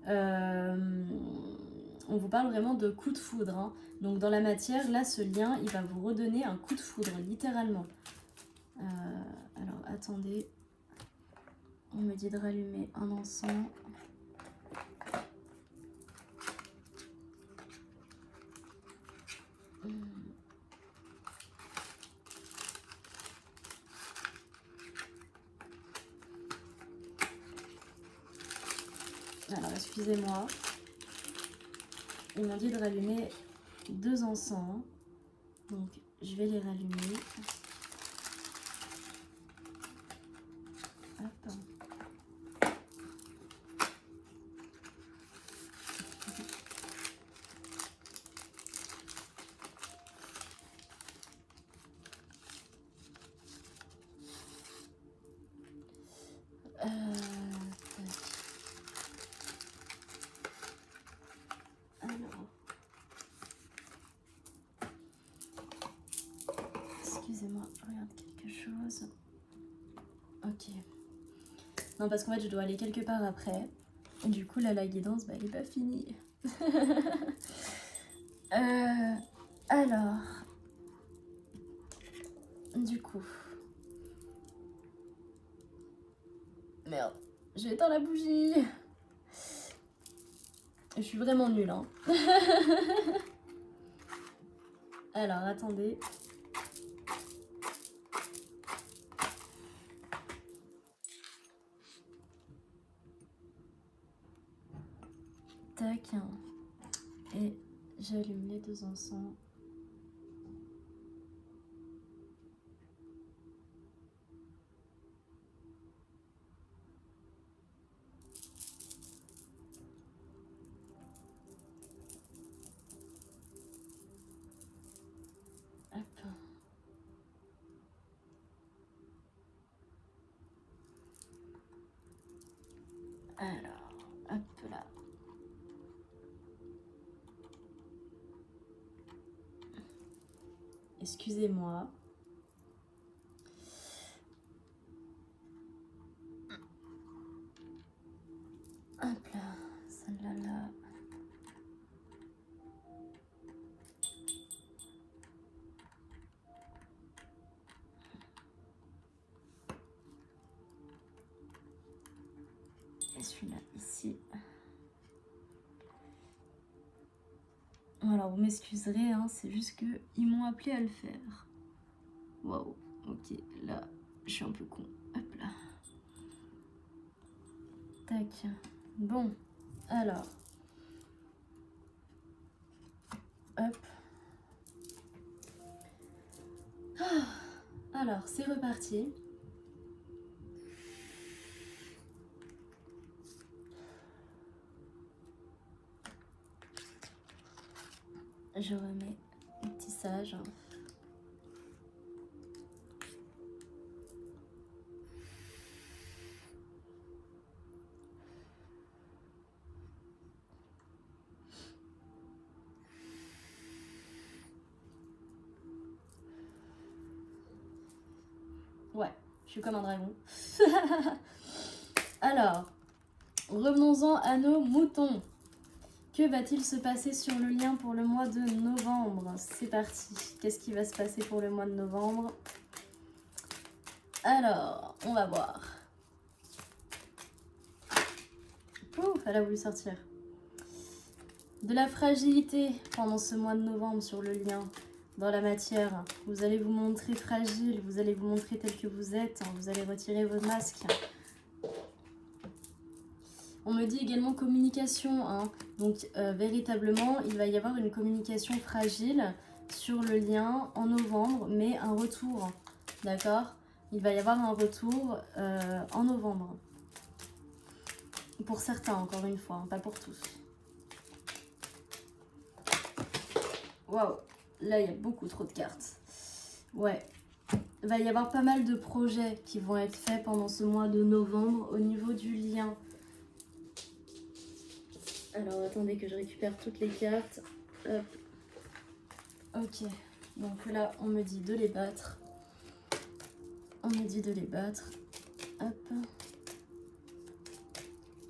On vous parle vraiment de coup de foudre. Hein. Donc dans la matière, là, ce lien, il va vous redonner un coup de foudre, littéralement. Alors, attendez. On me dit de rallumer un encens. Alors, excusez-moi. Ils m'ont dit de rallumer 2 encens. Donc, je vais les rallumer. Hop. Alors. Excusez-moi, je regarde quelque chose. Ok. Non, parce qu'en fait, je dois aller quelque part après. Et du coup, là, la guidance, bah, elle n'est pas finie. Alors. Du coup. Merde. J'ai éteint la bougie. Je suis vraiment nulle, hein. Alors, attendez. Tac. Et j'allume les 2 encens. Hop. Alors, hop là. Excusez-moi. Hop là, celle-là là. Et celui-là ici. Alors vous m'excuserez, hein, c'est juste qu'ils m'ont appelé à le faire. Waouh, ok, là je suis un peu con. Hop là. Tac. Bon, alors. Hop. Alors, c'est reparti. Je remets le tissage. Ouais, je suis comme un dragon. Alors, revenons-en à nos moutons. Que va-t-il se passer sur le lien pour le mois de novembre? C'est parti. Qu'est-ce qui va se passer pour le mois de novembre? Alors, on va voir. Pouf, elle a voulu sortir. De la fragilité pendant ce mois de novembre sur le lien. Dans la matière, vous allez vous montrer fragile, vous allez vous montrer tel que vous êtes, vous allez retirer vos masques. On me dit également communication, hein. Donc véritablement, il va y avoir une communication fragile sur le lien en novembre, mais un retour, d'accord? Il va y avoir un retour en novembre. Pour certains, encore une fois, hein, pas pour tous. Waouh! Là, il y a beaucoup trop de cartes. Ouais. Il va y avoir pas mal de projets qui vont être faits pendant ce mois de novembre au niveau du lien. Alors, attendez que je récupère toutes les cartes. Hop. Ok. Donc là, on me dit de les battre. On me dit de les battre. Hop.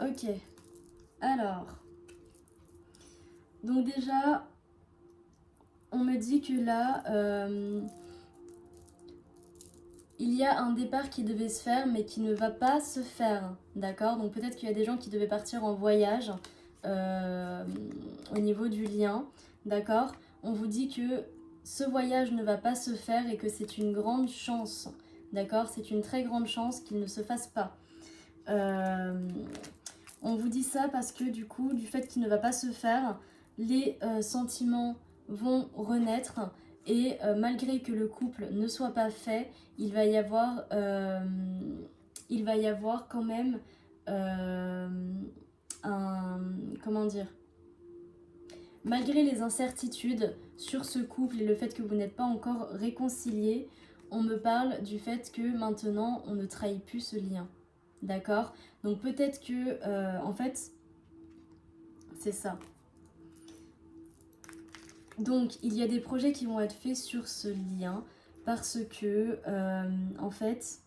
Ok. Alors. Donc déjà... On me dit que là, il y a un départ qui devait se faire, mais qui ne va pas se faire, d'accord? Donc peut-être qu'il y a des gens qui devaient partir en voyage au niveau du lien, d'accord? On vous dit que ce voyage ne va pas se faire et que c'est une grande chance, d'accord? C'est une très grande chance qu'il ne se fasse pas. On vous dit ça parce que du coup, du fait qu'il ne va pas se faire, les sentiments vont renaître et malgré que le couple ne soit pas fait, il va y avoir quand même comment dire, malgré les incertitudes sur ce couple et le fait que vous n'êtes pas encore réconciliés, on me parle du fait que maintenant on ne trahit plus ce lien, d'accord? Donc peut-être que en fait c'est ça. Donc, il y a des projets qui vont être faits sur ce lien parce que, en fait,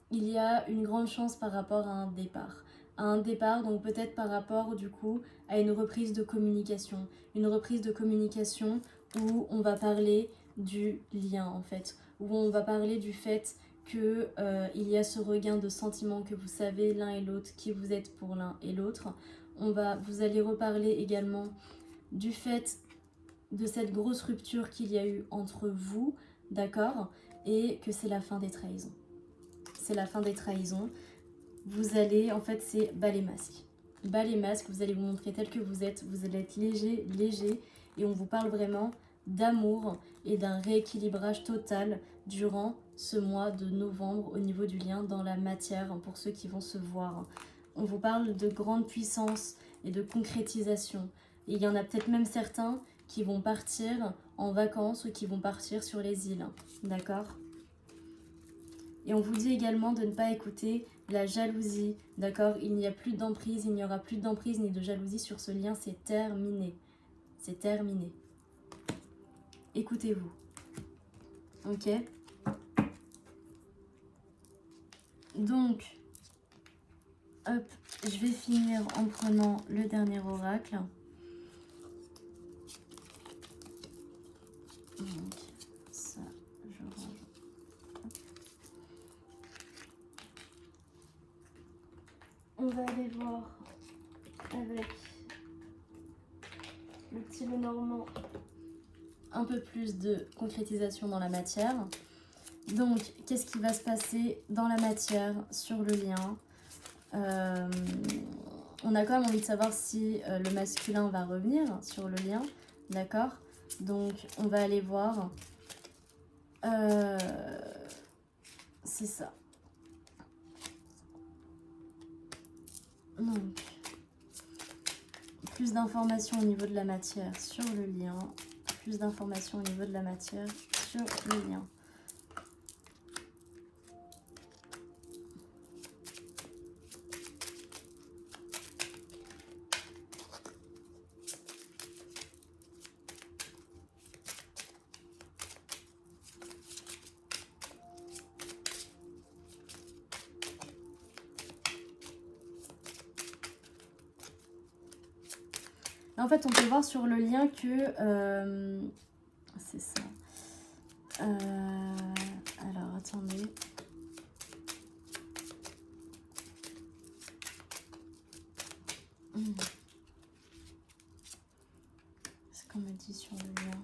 il y a une grande chance par rapport à un départ. À un départ, donc peut-être par rapport, du coup, à une reprise de communication. Une reprise de communication où on va parler du lien, en fait. Où on va parler du fait que il y a ce regain de sentiments que vous savez l'un et l'autre, qui vous êtes pour l'un et l'autre. Vous allez reparler également du fait de cette grosse rupture qu'il y a eu entre vous, d'accord? Et que c'est la fin des trahisons. C'est la fin des trahisons. Vous allez, en fait, c'est bas les masques. Bas les masques, vous allez vous montrer tel que vous êtes allez être léger, léger, et on vous parle vraiment d'amour et d'un rééquilibrage total durant ce mois de novembre au niveau du lien dans la matière pour ceux qui vont se voir. On vous parle de grande puissance et de concrétisation. Et il y en a peut-être même certains qui vont partir en vacances ou qui vont partir sur les îles. D'accord? Et on vous dit également de ne pas écouter la jalousie. D'accord? Il n'y a plus d'emprise, il n'y aura plus d'emprise ni de jalousie sur ce lien. C'est terminé. C'est terminé. Écoutez-vous. Ok? Donc, hop, je vais finir en prenant le dernier oracle. Donc, ça, je range. On va aller voir avec le petit Lenormand un peu plus de concrétisation dans la matière. Donc, qu'est-ce qui va se passer dans la matière sur le lien? On a quand même envie de savoir si le masculin va revenir sur le lien, d'accord? Donc, on va aller voir. C'est ça. Donc, plus d'informations au niveau de la matière sur le lien. Plus d'informations au niveau de la matière sur le lien. En fait, on peut voir sur le lien que... c'est ça. Alors, attendez. Ce qu'on me dit sur le lien.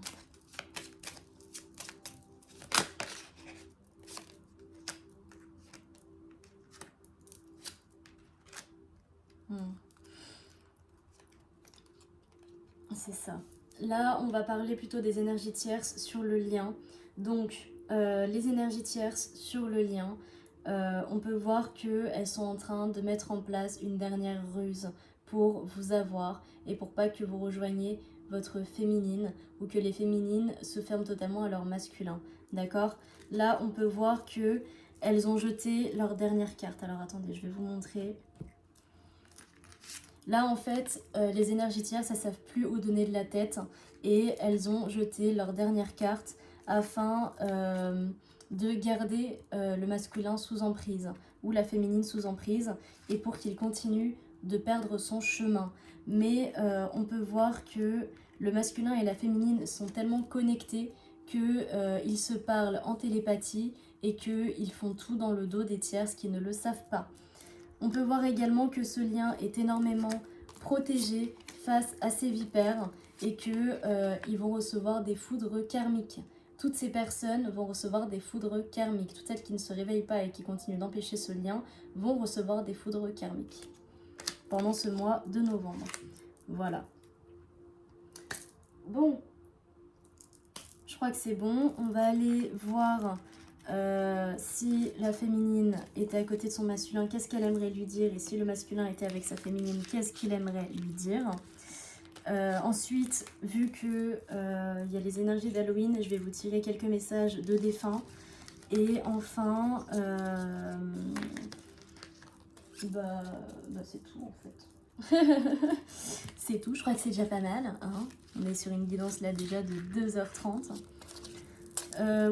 C'est ça. Là, on va parler plutôt des énergies tierces sur le lien. Donc, les énergies tierces sur le lien, on peut voir qu'elles sont en train de mettre en place une dernière ruse pour vous avoir et pour pas que vous rejoigniez votre féminine ou que les féminines se ferment totalement à leur masculin. D'accord? Là, on peut voir que elles ont jeté leur dernière carte. Alors, attendez, je vais vous montrer. Là, en fait, les énergies tierces, elles ne savent plus où donner de la tête et elles ont jeté leur dernière carte afin de garder le masculin sous emprise ou la féminine sous emprise et pour qu'il continue de perdre son chemin. Mais on peut voir que le masculin et la féminine sont tellement connectés qu'ils se parlent en télépathie et qu'ils font tout dans le dos des tierces qui ne le savent pas. On peut voir également que ce lien est énormément protégé face à ces vipères et qu'ils vont recevoir des foudres karmiques. Toutes ces personnes vont recevoir des foudres karmiques. Toutes celles qui ne se réveillent pas et qui continuent d'empêcher ce lien vont recevoir des foudres karmiques pendant ce mois de novembre. Voilà. Bon, je crois que c'est bon. On va aller voir... si la féminine était à côté de son masculin, qu'est-ce qu'elle aimerait lui dire? Et si le masculin était avec sa féminine, qu'est-ce qu'il aimerait lui dire? Ensuite, vu que y a les énergies d'Halloween, je vais vous tirer quelques messages de défunts. Et enfin, c'est tout en fait. C'est tout, je crois que c'est déjà pas mal. Hein, on est sur une guidance là déjà de 2h30.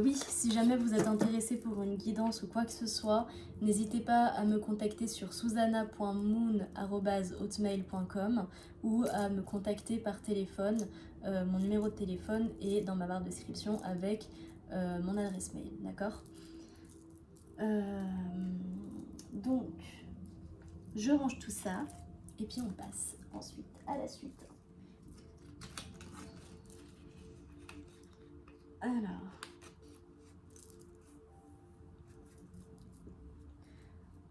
Oui, si jamais vous êtes intéressé pour une guidance ou quoi que ce soit, n'hésitez pas à me contacter sur susanna.moon@hotmail.com ou à me contacter par téléphone. Mon numéro de téléphone est dans ma barre de description avec mon adresse mail, d'accord? Donc, je range tout ça et puis on passe ensuite à la suite. Alors...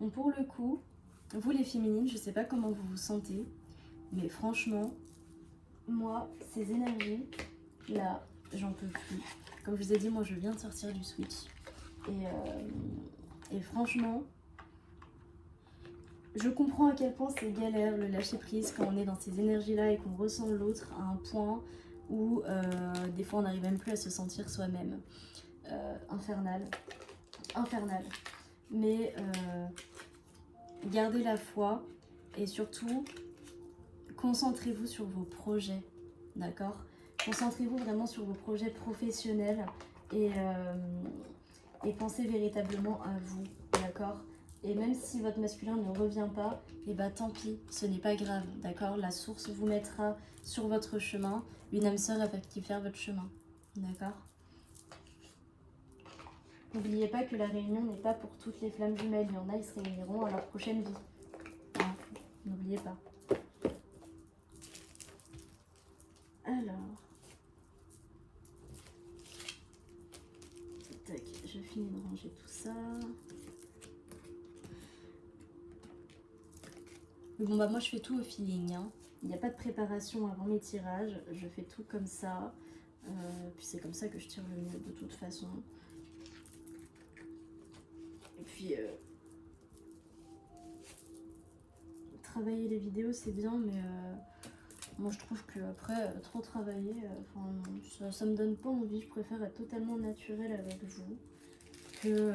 Bon, pour le coup, vous les féminines, je sais pas comment vous vous sentez, mais franchement, moi, ces énergies, là, j'en peux plus. Comme je vous ai dit, moi, je viens de sortir du switch. Et franchement, je comprends à quel point c'est galère le lâcher prise quand on est dans ces énergies-là et qu'on ressent l'autre à un point où des fois on n'arrive même plus à se sentir soi-même. Infernal. Infernal. Mais gardez la foi et surtout concentrez-vous sur vos projets, d'accord? Concentrez-vous vraiment sur vos projets professionnels et pensez véritablement à vous, d'accord? Et même si votre masculin ne revient pas, et bah tant pis, ce n'est pas grave, d'accord? La source vous mettra sur votre chemin, une âme sœur qui faire votre chemin, d'accord? N'oubliez pas que la réunion n'est pas pour toutes les flammes jumelles. Il y en a, ils se réuniront à leur prochaine vie. Hein, N'oubliez pas. Alors. Tac, je finis de ranger tout ça. Mais bon, bah moi je fais tout au feeling. Hein. Il n'y a pas de préparation avant mes tirages. Je fais tout comme ça. Puis c'est comme ça que je tire le mieux de toute façon. Et puis... travailler les vidéos c'est bien, mais moi je trouve que après trop travailler, ça me donne pas envie. Je préfère être totalement naturelle avec vous que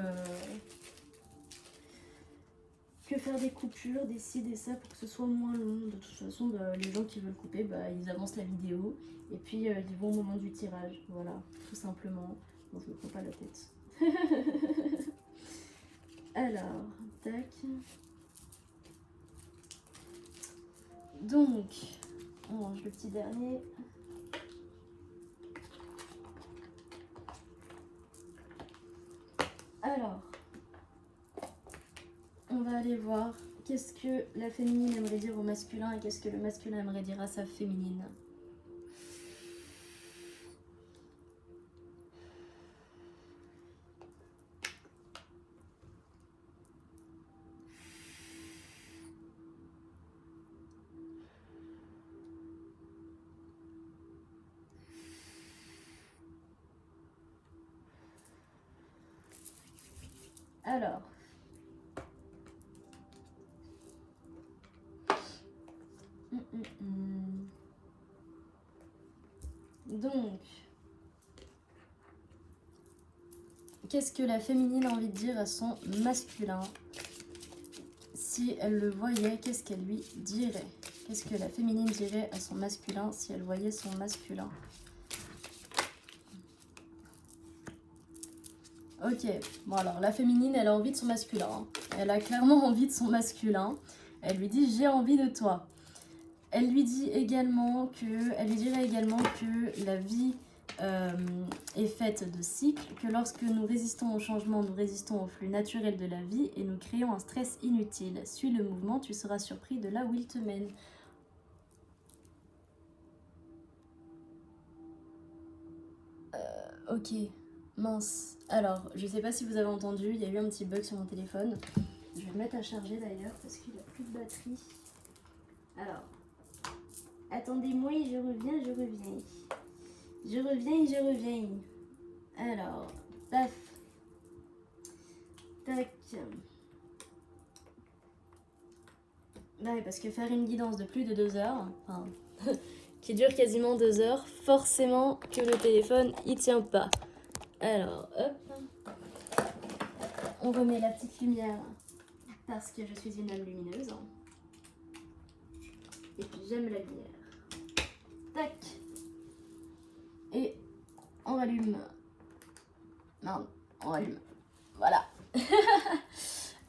faire des coupures, des ci, des ça pour que ce soit moins long. De toute façon, bah, les gens qui veulent couper, bah, ils avancent la vidéo et puis ils vont au moment du tirage. Voilà, tout simplement. Bon, je me prends pas la tête. Alors, tac. Donc, on range le petit dernier. Alors, on va aller voir qu'est-ce que la féminine aimerait dire au masculin et qu'est-ce que le masculin aimerait dire à sa féminine. Alors, donc, qu'est-ce que la féminine a envie de dire à son masculin? Si elle le voyait, qu'est-ce qu'elle lui dirait? Qu'est-ce que la féminine dirait à son masculin si elle voyait son masculin? Ok, bon alors la féminine elle a envie de son masculin, hein. Elle a clairement envie de son masculin. Elle lui dit j'ai envie de toi. Elle lui dirait également que la vie est faite de cycles, que lorsque nous résistons au changement, nous résistons au flux naturel de la vie et nous créons un stress inutile. Suis le mouvement, tu seras surpris de là où il te mène. Ok, mince. Alors, je sais pas si vous avez entendu, il y a eu un petit bug sur mon téléphone. Je vais le mettre à charger d'ailleurs parce qu'il a plus de batterie. Alors, attendez-moi, je reviens. Je reviens. Alors, paf. Tac. Bah oui, parce que faire une guidance de plus de 2 heures, enfin, qui dure quasiment 2 heures, forcément que le téléphone il tient pas. Alors, hop. On remet la petite lumière parce que je suis une âme lumineuse. Et puis j'aime la lumière. Tac. Et on rallume. Merde, on rallume. Voilà.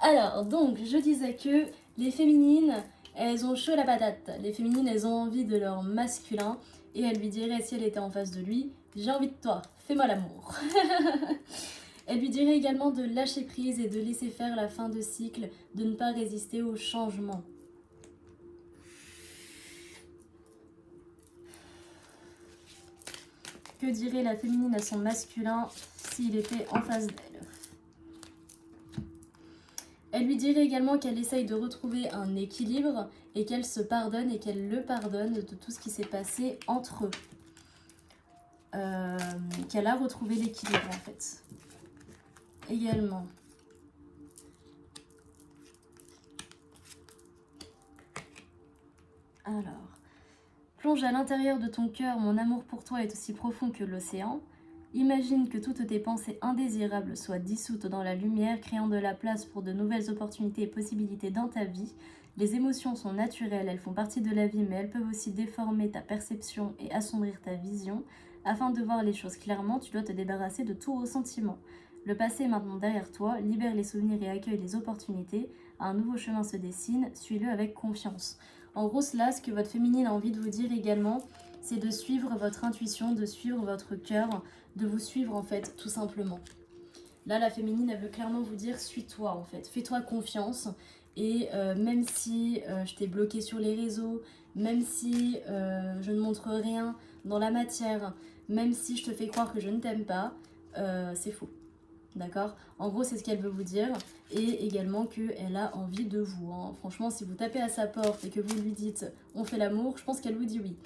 Alors, donc, je disais que les féminines, elles ont chaud la patate. Les féminines, elles ont envie de leur masculin. Et elles lui diraient, si elle était en face de lui, j'ai envie de toi, fais-moi l'amour. Elle lui dirait également de lâcher prise et de laisser faire la fin de cycle, de ne pas résister au changement. Que dirait la féminine à son masculin s'il était en face d'elle? Elle lui dirait également qu'elle essaye de retrouver un équilibre et qu'elle se pardonne et qu'elle le pardonne de tout ce qui s'est passé entre eux. Qu'elle a retrouvé l'équilibre en fait. Également. Alors. Plonge à l'intérieur de ton cœur, mon amour pour toi est aussi profond que l'océan. Imagine que toutes tes pensées indésirables soient dissoutes dans la lumière, créant de la place pour de nouvelles opportunités et possibilités dans ta vie. Les émotions sont naturelles, elles font partie de la vie, mais elles peuvent aussi déformer ta perception et assombrir ta vision. Afin de voir les choses clairement, tu dois te débarrasser de tout ressentiment. Le passé est maintenant derrière toi, libère les souvenirs et accueille les opportunités. Un nouveau chemin se dessine, suis-le avec confiance. En gros, là, ce que votre féminine a envie de vous dire également, c'est de suivre votre intuition, de suivre votre cœur, de vous suivre en fait, tout simplement. Là, la féminine, elle veut clairement vous dire, suis-toi en fait, fais-toi confiance et même si je t'ai bloqué sur les réseaux, même si je ne montre rien dans la matière, même si je te fais croire que je ne t'aime pas, c'est faux. D'accord? En gros, c'est ce qu'elle veut vous dire. Et également qu'elle a envie de vous. Hein. Franchement, si vous tapez à sa porte et que vous lui dites on fait l'amour, je pense qu'elle vous dit oui.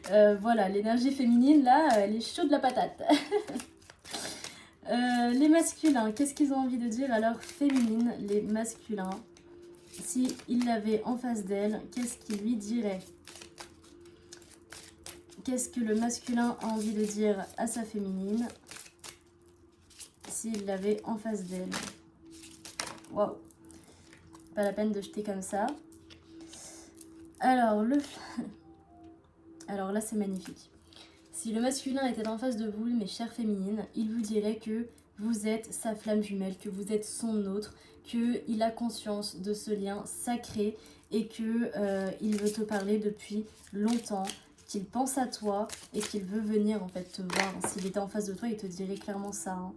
Voilà, l'énergie féminine, là, elle est chaude de la patate. Les masculins, qu'est-ce qu'ils ont envie de dire alors féminine, les masculins? Si il l'avait en face d'elle, qu'est-ce qu'il lui dirait? Qu'est-ce que le masculin a envie de dire à sa féminine s'il l'avait en face d'elle? Waouh, pas la peine de jeter comme ça. Alors, alors là, c'est magnifique. Si le masculin était en face de vous, mes chères féminines, il vous dirait que vous êtes sa flamme jumelle, que vous êtes son autre, qu'il a conscience de ce lien sacré et qu'il veut te parler depuis longtemps, qu'il pense à toi et qu'il veut venir en fait te voir. S'il était en face de toi, il te dirait clairement ça. Hein.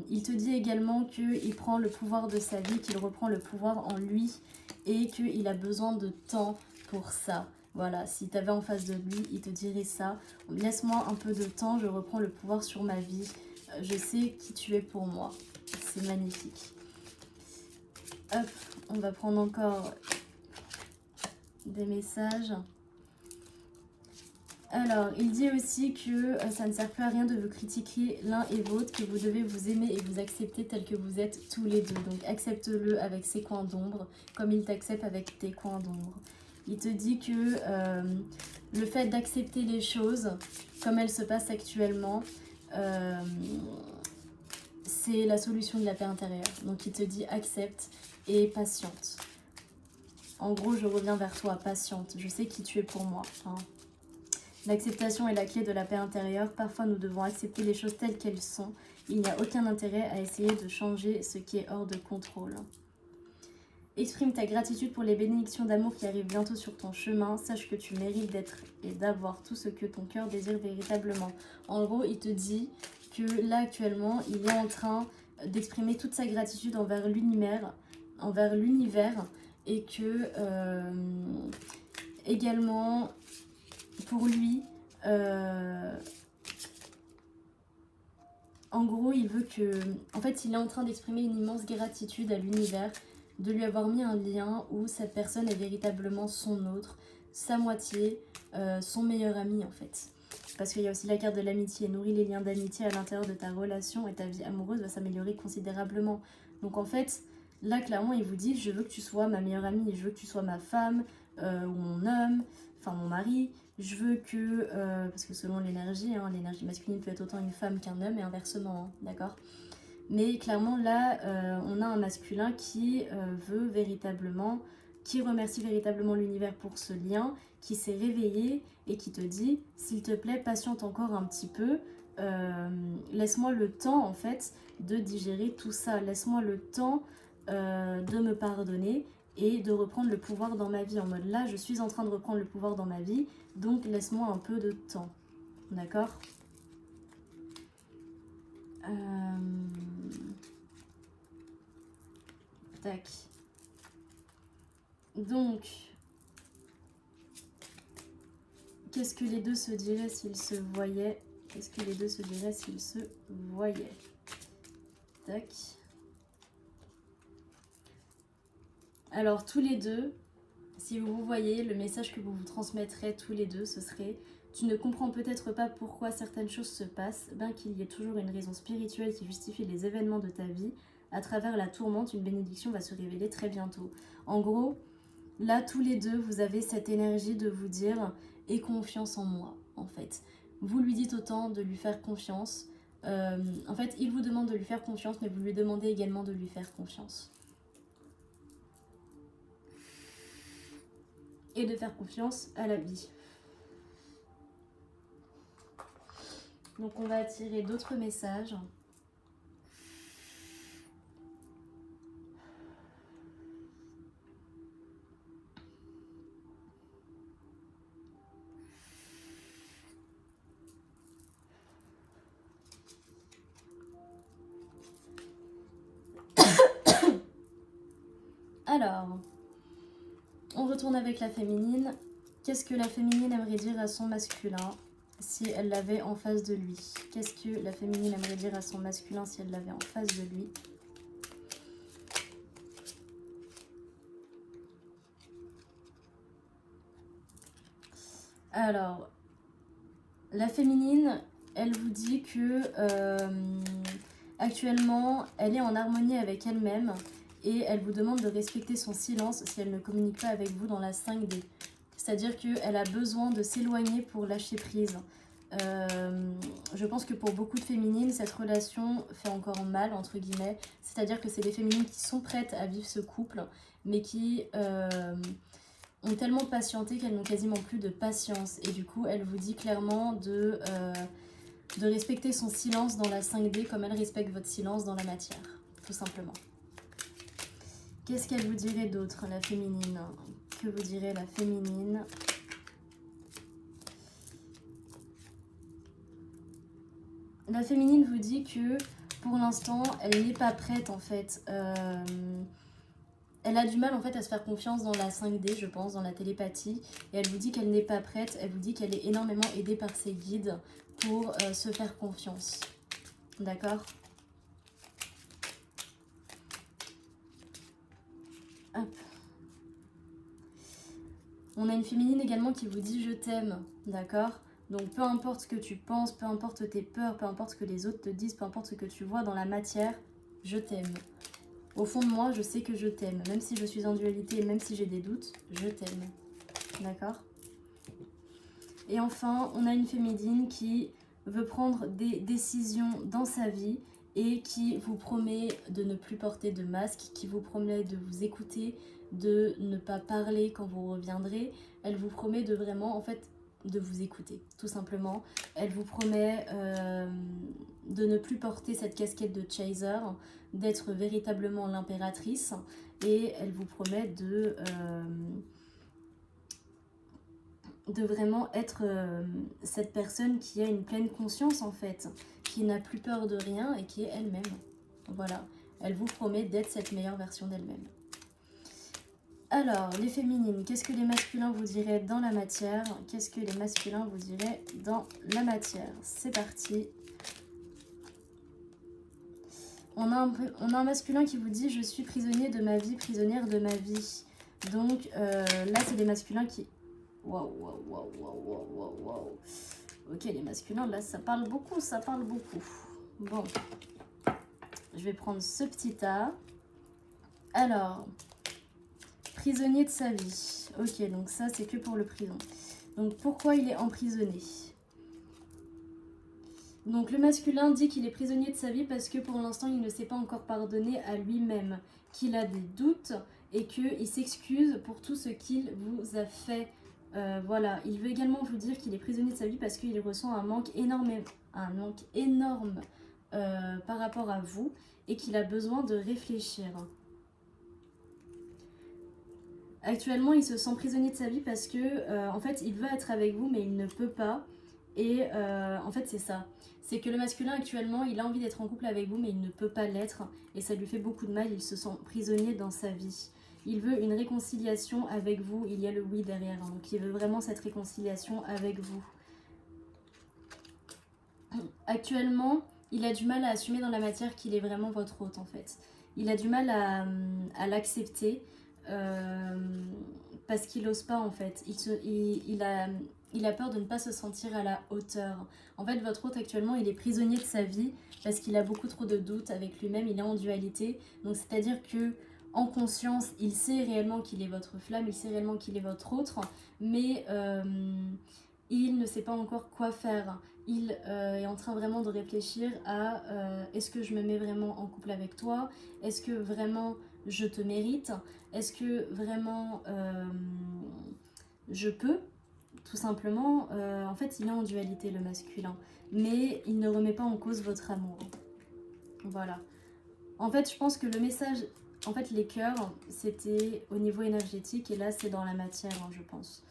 Il te dit également qu'il prend le pouvoir de sa vie, qu'il reprend le pouvoir en lui et qu'il a besoin de temps pour ça. Voilà, si tu avais en face de lui, il te dirait ça. Laisse-moi un peu de temps, je reprends le pouvoir sur ma vie. Je sais qui tu es pour moi. C'est magnifique. Hop, on va prendre encore des messages. Alors, il dit aussi que ça ne sert plus à rien de vous critiquer l'un et l'autre, que vous devez vous aimer et vous accepter tel que vous êtes tous les deux. Donc, accepte-le avec ses coins d'ombre, comme il t'accepte avec tes coins d'ombre. Il te dit que le fait d'accepter les choses comme elles se passent actuellement, c'est la solution de la paix intérieure. Donc, il te dit accepte et patiente. En gros, je reviens vers toi, patiente. Je sais qui tu es pour moi. Hein. L'acceptation est la clé de la paix intérieure. Parfois, nous devons accepter les choses telles qu'elles sont. Il n'y a aucun intérêt à essayer de changer ce qui est hors de contrôle. Exprime ta gratitude pour les bénédictions d'amour qui arrivent bientôt sur ton chemin. Sache que tu mérites d'être et d'avoir tout ce que ton cœur désire véritablement. En gros, il te dit que là, actuellement, il est en train d'exprimer toute sa gratitude envers l'univers et que également... Pour lui, en gros, il veut que... En fait, il est en train d'exprimer une immense gratitude à l'univers de lui avoir mis un lien où cette personne est véritablement son autre, sa moitié, son meilleur ami en fait. Parce qu'il y a aussi la carte de l'amitié. Nourris les liens d'amitié à l'intérieur de ta relation et ta vie amoureuse va s'améliorer considérablement. Donc en fait, là clairement, il vous dit, je veux que tu sois ma meilleure amie, je veux que tu sois ma femme ou mon homme, enfin mon mari. Je veux que, parce que selon l'énergie, hein, l'énergie masculine peut être autant une femme qu'un homme et inversement, hein, d'accord? Mais clairement là, on a un masculin qui veut véritablement, qui remercie véritablement l'univers pour ce lien, qui s'est réveillé et qui te dit, s'il te plaît, patiente encore un petit peu, laisse-moi le temps en fait de digérer tout ça, laisse-moi le temps de me pardonner et de reprendre le pouvoir dans ma vie. En mode là, je suis en train de reprendre le pouvoir dans ma vie, donc laisse-moi un peu de temps. D'accord ? Tac. Donc, qu'est-ce que les deux se diraient s'ils se voyaient? Qu'est-ce que les deux se diraient s'ils se voyaient? Tac. Alors, tous les deux, si vous vous voyez, le message que vous vous transmettrez tous les deux, ce serait: tu ne comprends peut-être pas pourquoi certaines choses se passent, bien qu'il y ait toujours une raison spirituelle qui justifie les événements de ta vie. À travers la tourmente, une bénédiction va se révéler très bientôt. En gros, là, tous les deux, vous avez cette énergie de vous dire « aie confiance en moi », en fait. Vous lui dites autant de lui faire confiance. En fait, il vous demande de lui faire confiance, mais vous lui demandez également de lui faire confiance. Et de faire confiance à la vie. Donc on va attirer d'autres messages. Alors, on retourne avec la féminine. Qu'est-ce que la féminine aimerait dire à son masculin si elle l'avait en face de lui? Qu'est-ce que la féminine aimerait dire à son masculin si elle l'avait en face de lui? Alors, la féminine, elle vous dit que actuellement, elle est en harmonie avec elle-même et elle vous demande de respecter son silence si elle ne communique pas avec vous dans la 5D. C'est-à-dire qu'elle a besoin de s'éloigner pour lâcher prise. Je pense que pour beaucoup de féminines, cette relation fait encore mal, entre guillemets. C'est-à-dire que c'est des féminines qui sont prêtes à vivre ce couple, mais qui ont tellement patienté qu'elles n'ont quasiment plus de patience. Et du coup, elle vous dit clairement de respecter son silence dans la 5D comme elle respecte votre silence dans la matière, tout simplement. Qu'est-ce qu'elle vous dirait d'autre, la féminine? Que vous dirait la féminine? La féminine vous dit que pour l'instant, elle n'est pas prête en fait. Elle a du mal en fait à se faire confiance dans la 5D, je pense, dans la télépathie. Et elle vous dit qu'elle n'est pas prête. Elle vous dit qu'elle est énormément aidée par ses guides pour se faire confiance. D'accord? Hop. On a une féminine également qui vous dit je t'aime. D'accord? Donc peu importe ce que tu penses, peu importe tes peurs, peu importe ce que les autres te disent, peu importe ce que tu vois dans la matière, je t'aime. Au fond de moi, je sais que je t'aime. Même si je suis en dualité et même si j'ai des doutes, je t'aime. D'accord? Et enfin, on a une féminine qui veut prendre des décisions dans sa vie et qui vous promet de ne plus porter de masque, qui vous promet de vous écouter, de ne pas parler quand vous reviendrez. Elle vous promet de vraiment, en fait, de vous écouter, tout simplement. Elle vous promet de ne plus porter cette casquette de chaser, d'être véritablement l'impératrice, et elle vous promet de vraiment être cette personne qui a une pleine conscience en fait, qui n'a plus peur de rien et qui est elle-même. Voilà, elle vous promet d'être cette meilleure version d'elle-même. Alors, les féminines, qu'est-ce que les masculins vous diraient dans la matière? Qu'est-ce que les masculins vous diraient dans la matière? C'est parti. On a un masculin qui vous dit « Je suis prisonnier de ma vie, prisonnière de ma vie ». Donc là, c'est des masculins qui... Waouh, waouh, waouh, waouh, waouh, waouh, waouh. Ok, les masculins, là, ça parle beaucoup, ça parle beaucoup. Bon, je vais prendre ce petit tas. Alors, prisonnier de sa vie. Ok, donc ça, c'est que pour le prison. Donc, pourquoi il est emprisonné? Donc, le masculin dit qu'il est prisonnier de sa vie parce que pour l'instant, il ne s'est pas encore pardonné à lui-même, qu'il a des doutes et qu'il s'excuse pour tout ce qu'il vous a fait. Voilà, il veut également vous dire qu'il est prisonnier de sa vie parce qu'il ressent un manque énorme par rapport à vous et qu'il a besoin de réfléchir. Actuellement, il se sent prisonnier de sa vie parce que, en fait, il veut être avec vous mais il ne peut pas. Et en fait, c'est ça. C'est que le masculin, actuellement, il a envie d'être en couple avec vous mais il ne peut pas l'être. Et ça lui fait beaucoup de mal, il se sent prisonnier dans sa vie. Il veut une réconciliation avec vous, il y a le oui derrière, hein. Donc il veut vraiment cette réconciliation avec vous. Actuellement, il a du mal à assumer dans la matière qu'il est vraiment votre hôte en fait. Il a du mal à l'accepter parce qu'il n'ose pas en fait. Il a peur de ne pas se sentir à la hauteur. En fait, votre hôte actuellement, il est prisonnier de sa vie parce qu'il a beaucoup trop de doutes avec lui-même, il est en dualité. Donc c'est-à-dire que en conscience, il sait réellement qu'il est votre flamme, il sait réellement qu'il est votre autre, mais il ne sait pas encore quoi faire. Il est en train vraiment de réfléchir à est-ce que je me mets vraiment en couple avec toi? Est-ce que vraiment je te mérite? Est-ce que vraiment je peux? Tout simplement, en fait, il est en dualité, le masculin. Mais il ne remet pas en cause votre amour. Voilà. En fait, je pense que le message... En fait, les cœurs, c'était au niveau énergétique et là, c'est dans la matière, hein, je pense.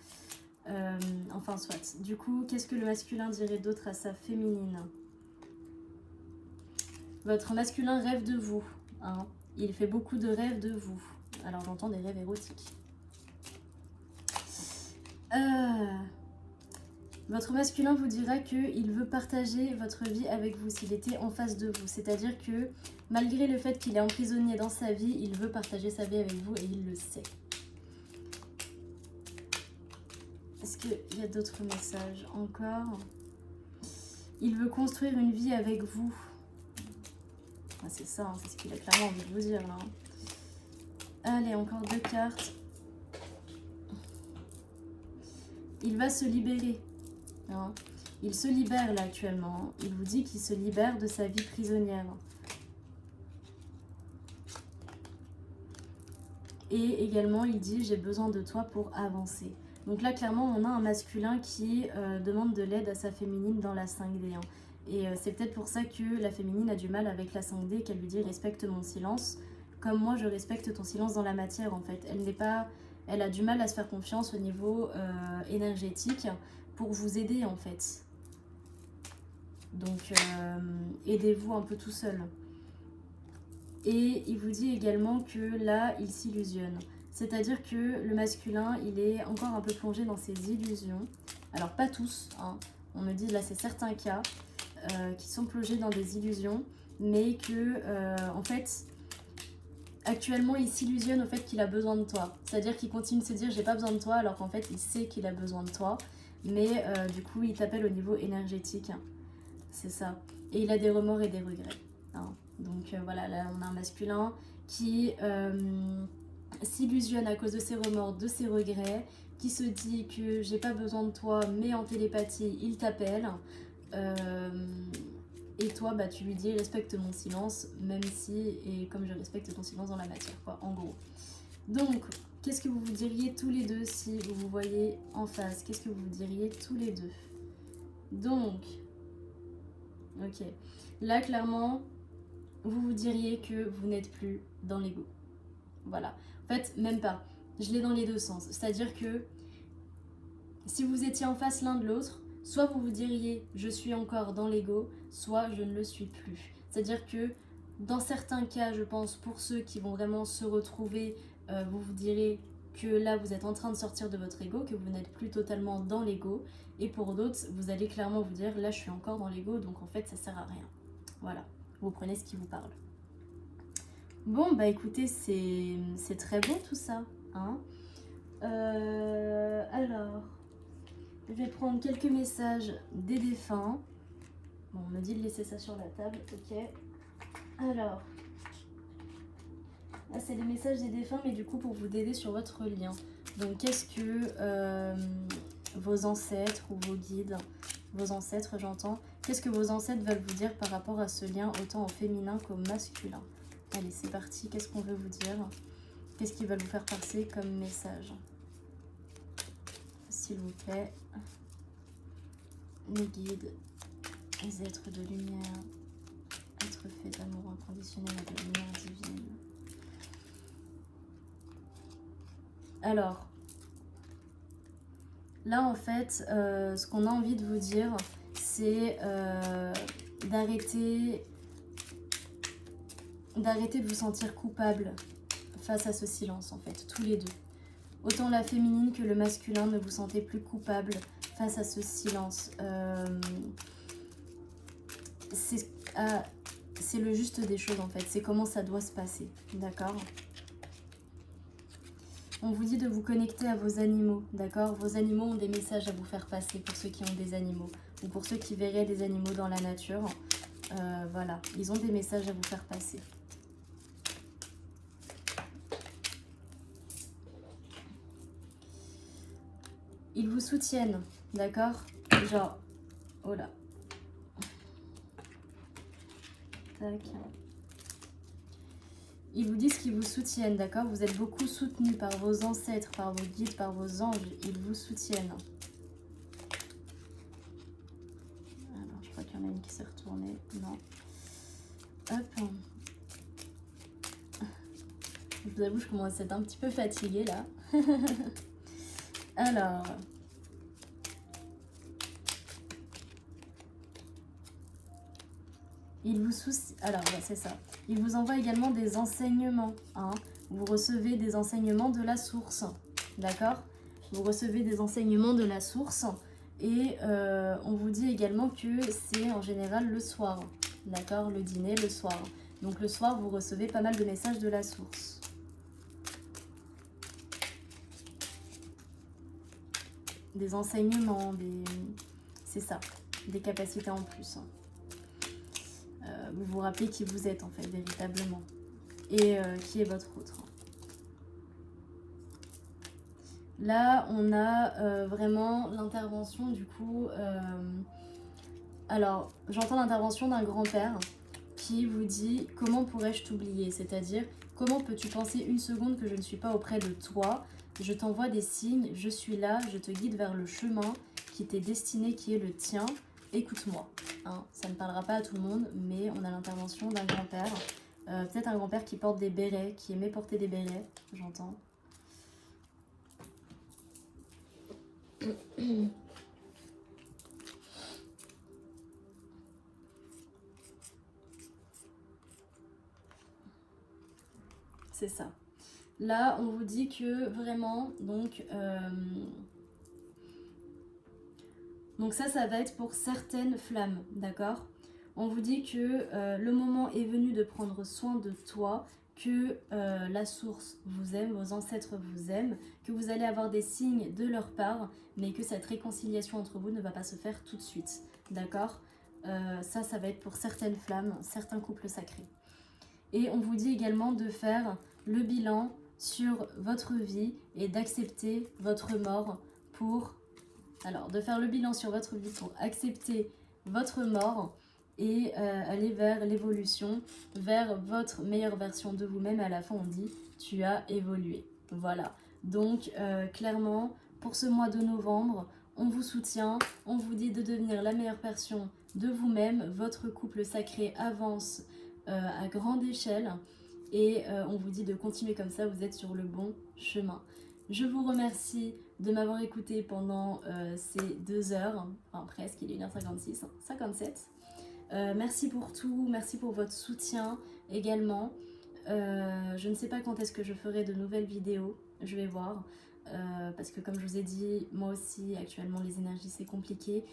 Enfin, soit. Du coup, qu'est-ce que le masculin dirait d'autre à sa féminine? Votre masculin rêve de vous. Hein. Il fait beaucoup de rêves de vous. Alors j'entends des rêves érotiques. Votre masculin vous dira qu'il veut partager votre vie avec vous s'il était en face de vous. C'est-à-dire que malgré le fait qu'il est emprisonné dans sa vie, il veut partager sa vie avec vous et il le sait. Est-ce qu'il y a d'autres messages encore? Il veut construire une vie avec vous. Ah, c'est ça, hein, c'est ce qu'il a clairement envie de vous dire là. Allez, encore 2 cartes. Il va se libérer. Hein. Il se libère là actuellement. Il vous dit qu'il se libère de sa vie prisonnière. Et également, il dit « j'ai besoin de toi pour avancer ». Donc là, clairement, on a un masculin qui demande de l'aide à sa féminine dans la 5D. Hein. Et c'est peut-être pour ça que la féminine a du mal avec la 5D et qu'elle lui dit « respecte mon silence ». Comme moi, je respecte ton silence dans la matière, en fait. Elle a du mal à se faire confiance au niveau énergétique pour vous aider, en fait. Donc, aidez-vous un peu tout seul. Et il vous dit également que là, il s'illusionne. C'est-à-dire que le masculin, il est encore un peu plongé dans ses illusions. Alors, pas tous, hein. On me dit, là, c'est certains cas qui sont plongés dans des illusions, mais que, en fait, actuellement, il s'illusionne au fait qu'il a besoin de toi. C'est-à-dire qu'il continue de se dire, j'ai pas besoin de toi, alors qu'en fait, il sait qu'il a besoin de toi. Mais du coup, il t'appelle au niveau énergétique. C'est ça. Et il a des remords et des regrets. Hein. Donc voilà, là on a un masculin qui s'illusionne à cause de ses remords, de ses regrets, qui se dit que j'ai pas besoin de toi, mais en télépathie, il t'appelle. Et toi, bah, tu lui dis respecte mon silence, même si, et comme je respecte ton silence dans la matière, quoi, en gros. Donc, qu'est-ce que vous vous diriez tous les deux si vous vous voyez en face? Qu'est-ce que vous vous diriez tous les deux? Donc, ok. Là, clairement, vous vous diriez que vous n'êtes plus dans l'ego. Voilà. En fait, même pas. Je l'ai dans les deux sens. C'est-à-dire que si vous étiez en face l'un de l'autre, soit vous vous diriez je suis encore dans l'ego, soit je ne le suis plus. C'est-à-dire que dans certains cas, je pense, pour ceux qui vont vraiment se retrouver, vous vous direz que là, vous êtes en train de sortir de votre ego, que vous n'êtes plus totalement dans l'ego. Et pour d'autres, vous allez clairement vous dire là, je suis encore dans l'ego, donc en fait, ça sert à rien. Voilà. Vous prenez ce qui vous parle. Bon, bah écoutez, c'est très bon tout ça. Hein. Alors, je vais prendre quelques messages des défunts. Bon, on me dit de laisser ça sur la table, ok. Alors, là c'est les messages des défunts, mais du coup pour vous aider sur votre lien. Donc, qu'est-ce que vos ancêtres ou vos guides, vos ancêtres j'entends, qu'est-ce que vos ancêtres veulent vous dire par rapport à ce lien autant au féminin qu'au masculin? Allez, c'est parti, qu'est-ce qu'on veut vous dire? Qu'est-ce qu'ils veulent vous faire passer comme message? S'il vous plaît, les guides, les êtres de lumière, êtres faits d'amour inconditionnel et de lumière divine. Alors, là en fait, ce qu'on a envie de vous dire, c'est d'arrêter de vous sentir coupable face à ce silence en fait, tous les deux. Autant la féminine que le masculin, ne vous sentez plus coupable face à ce silence. C'est le juste des choses en fait, c'est comment ça doit se passer, d'accord? On vous dit de vous connecter à vos animaux, d'accord? Vos animaux ont des messages à vous faire passer pour ceux qui ont des animaux, ou pour ceux qui verraient des animaux dans la nature. Voilà, ils ont des messages à vous faire passer. Ils vous soutiennent, d'accord? Genre, oh là. Tac. Ils vous disent qu'ils vous soutiennent, d'accord? Vous êtes beaucoup soutenus par vos ancêtres, par vos guides, par vos anges. Ils vous soutiennent. Alors, je crois qu'il y en a une qui s'est retournée. Non. Hop. Je vous avoue, je commence à être un petit peu fatiguée, là. Alors... Il vous soucie... Alors, ouais, c'est ça. Il vous envoie également des enseignements. Hein. vous recevez des enseignements de la source, d'accord? Vous recevez des enseignements de la source et on vous dit également que c'est en général le soir, d'accord? Le dîner, le soir. Donc le soir, vous recevez pas mal de messages de la source. Des enseignements, c'est ça, des capacités en plus. Vous vous rappelez qui vous êtes en fait, véritablement. Et qui est votre autre. Là, on a vraiment l'intervention du coup... alors, j'entends l'intervention d'un grand-père qui vous dit « Comment pourrais-je t'oublier ?» C'est-à-dire « Comment peux-tu penser une seconde que je ne suis pas auprès de toi ? Je t'envoie des signes, je suis là, je te guide vers le chemin qui t'est destiné, qui est le tien. Écoute-moi. » Hein, ça ne parlera pas à tout le monde, mais on a l'intervention d'un grand-père. Peut-être un grand-père qui porte des bérets, qui aimait porter des bérets, j'entends. C'est ça. Là, on vous dit que vraiment, donc ça va être pour certaines flammes, d'accord? On vous dit que le moment est venu de prendre soin de toi, que la source vous aime, vos ancêtres vous aiment, que vous allez avoir des signes de leur part, mais que cette réconciliation entre vous ne va pas se faire tout de suite, d'accord? Ça va être pour certaines flammes, certains couples sacrés. Et on vous dit également de faire le bilan sur votre vie et d'accepter votre mort pour... Alors, de faire le bilan sur votre vie pour accepter votre mort et aller vers l'évolution, vers votre meilleure version de vous-même. À la fin, on dit « tu as évolué ». Voilà. Donc, clairement, pour ce mois de novembre, on vous soutient, on vous dit de devenir la meilleure version de vous-même. Votre couple sacré avance à grande échelle et on vous dit de continuer comme ça, vous êtes sur le bon chemin. Je vous remercie de m'avoir écouté pendant ces 2 heures, enfin presque, il est 1h56, 57. Merci pour tout, merci pour votre soutien également. Je ne sais pas quand est-ce que je ferai de nouvelles vidéos, je vais voir. Parce que comme je vous ai dit, moi aussi actuellement les énergies c'est compliqué,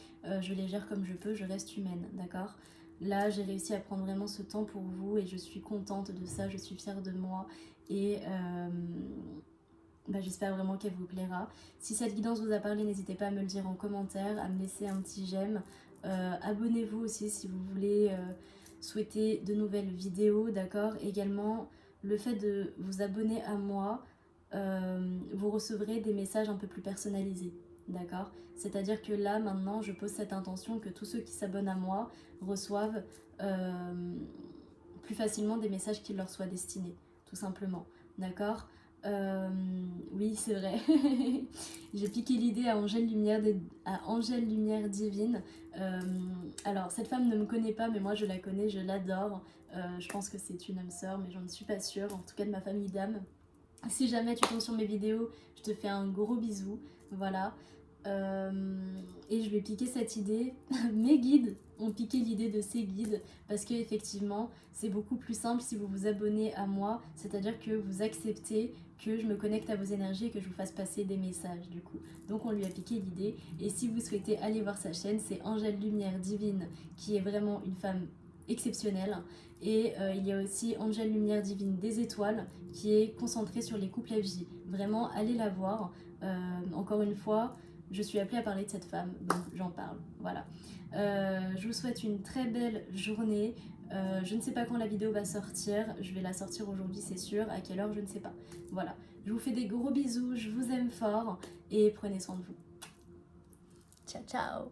je les gère comme je peux, je reste humaine, d'accord? Là j'ai réussi à prendre vraiment ce temps pour vous et je suis contente de ça, je suis fière de moi et j'espère vraiment qu'elle vous plaira. Si cette guidance vous a parlé, n'hésitez pas à me le dire en commentaire, à me laisser un petit j'aime. Abonnez-vous aussi si vous voulez souhaiter de nouvelles vidéos, d'accord? Également, le fait de vous abonner à moi, vous recevrez des messages un peu plus personnalisés, d'accord? C'est-à-dire que là, maintenant, je pose cette intention que tous ceux qui s'abonnent à moi reçoivent plus facilement des messages qui leur soient destinés, tout simplement, d'accord? Oui, c'est vrai. J'ai piqué l'idée à Angèle Lumière Divine. Alors, cette femme ne me connaît pas, mais moi je la connais, je l'adore. Je pense que c'est une âme sœur, mais j'en suis pas sûre, en tout cas de ma famille d'âmes. Si jamais tu tombes sur mes vidéos, je te fais un gros bisou. Voilà. Et je vais piquer cette idée. Mes guides ont piqué l'idée de ces guides parce que effectivement c'est beaucoup plus simple si vous vous abonnez à moi, c'est-à-dire que vous acceptez que je me connecte à vos énergies et que je vous fasse passer des messages du coup. Donc on lui a piqué l'idée et si vous souhaitez aller voir sa chaîne, c'est Angèle Lumière Divine qui est vraiment une femme exceptionnelle. Et il y a aussi Angèle Lumière Divine des Étoiles qui est concentrée sur les couples FJ. Vraiment, allez la voir. Encore une fois, je suis appelée à parler de cette femme, donc j'en parle. Voilà. Je vous souhaite une très belle journée. Je ne sais pas quand la vidéo va sortir. Je vais la sortir aujourd'hui, c'est sûr. À quelle heure, je ne sais pas. Voilà. Je vous fais des gros bisous. Je vous aime fort et prenez soin de vous. Ciao, ciao.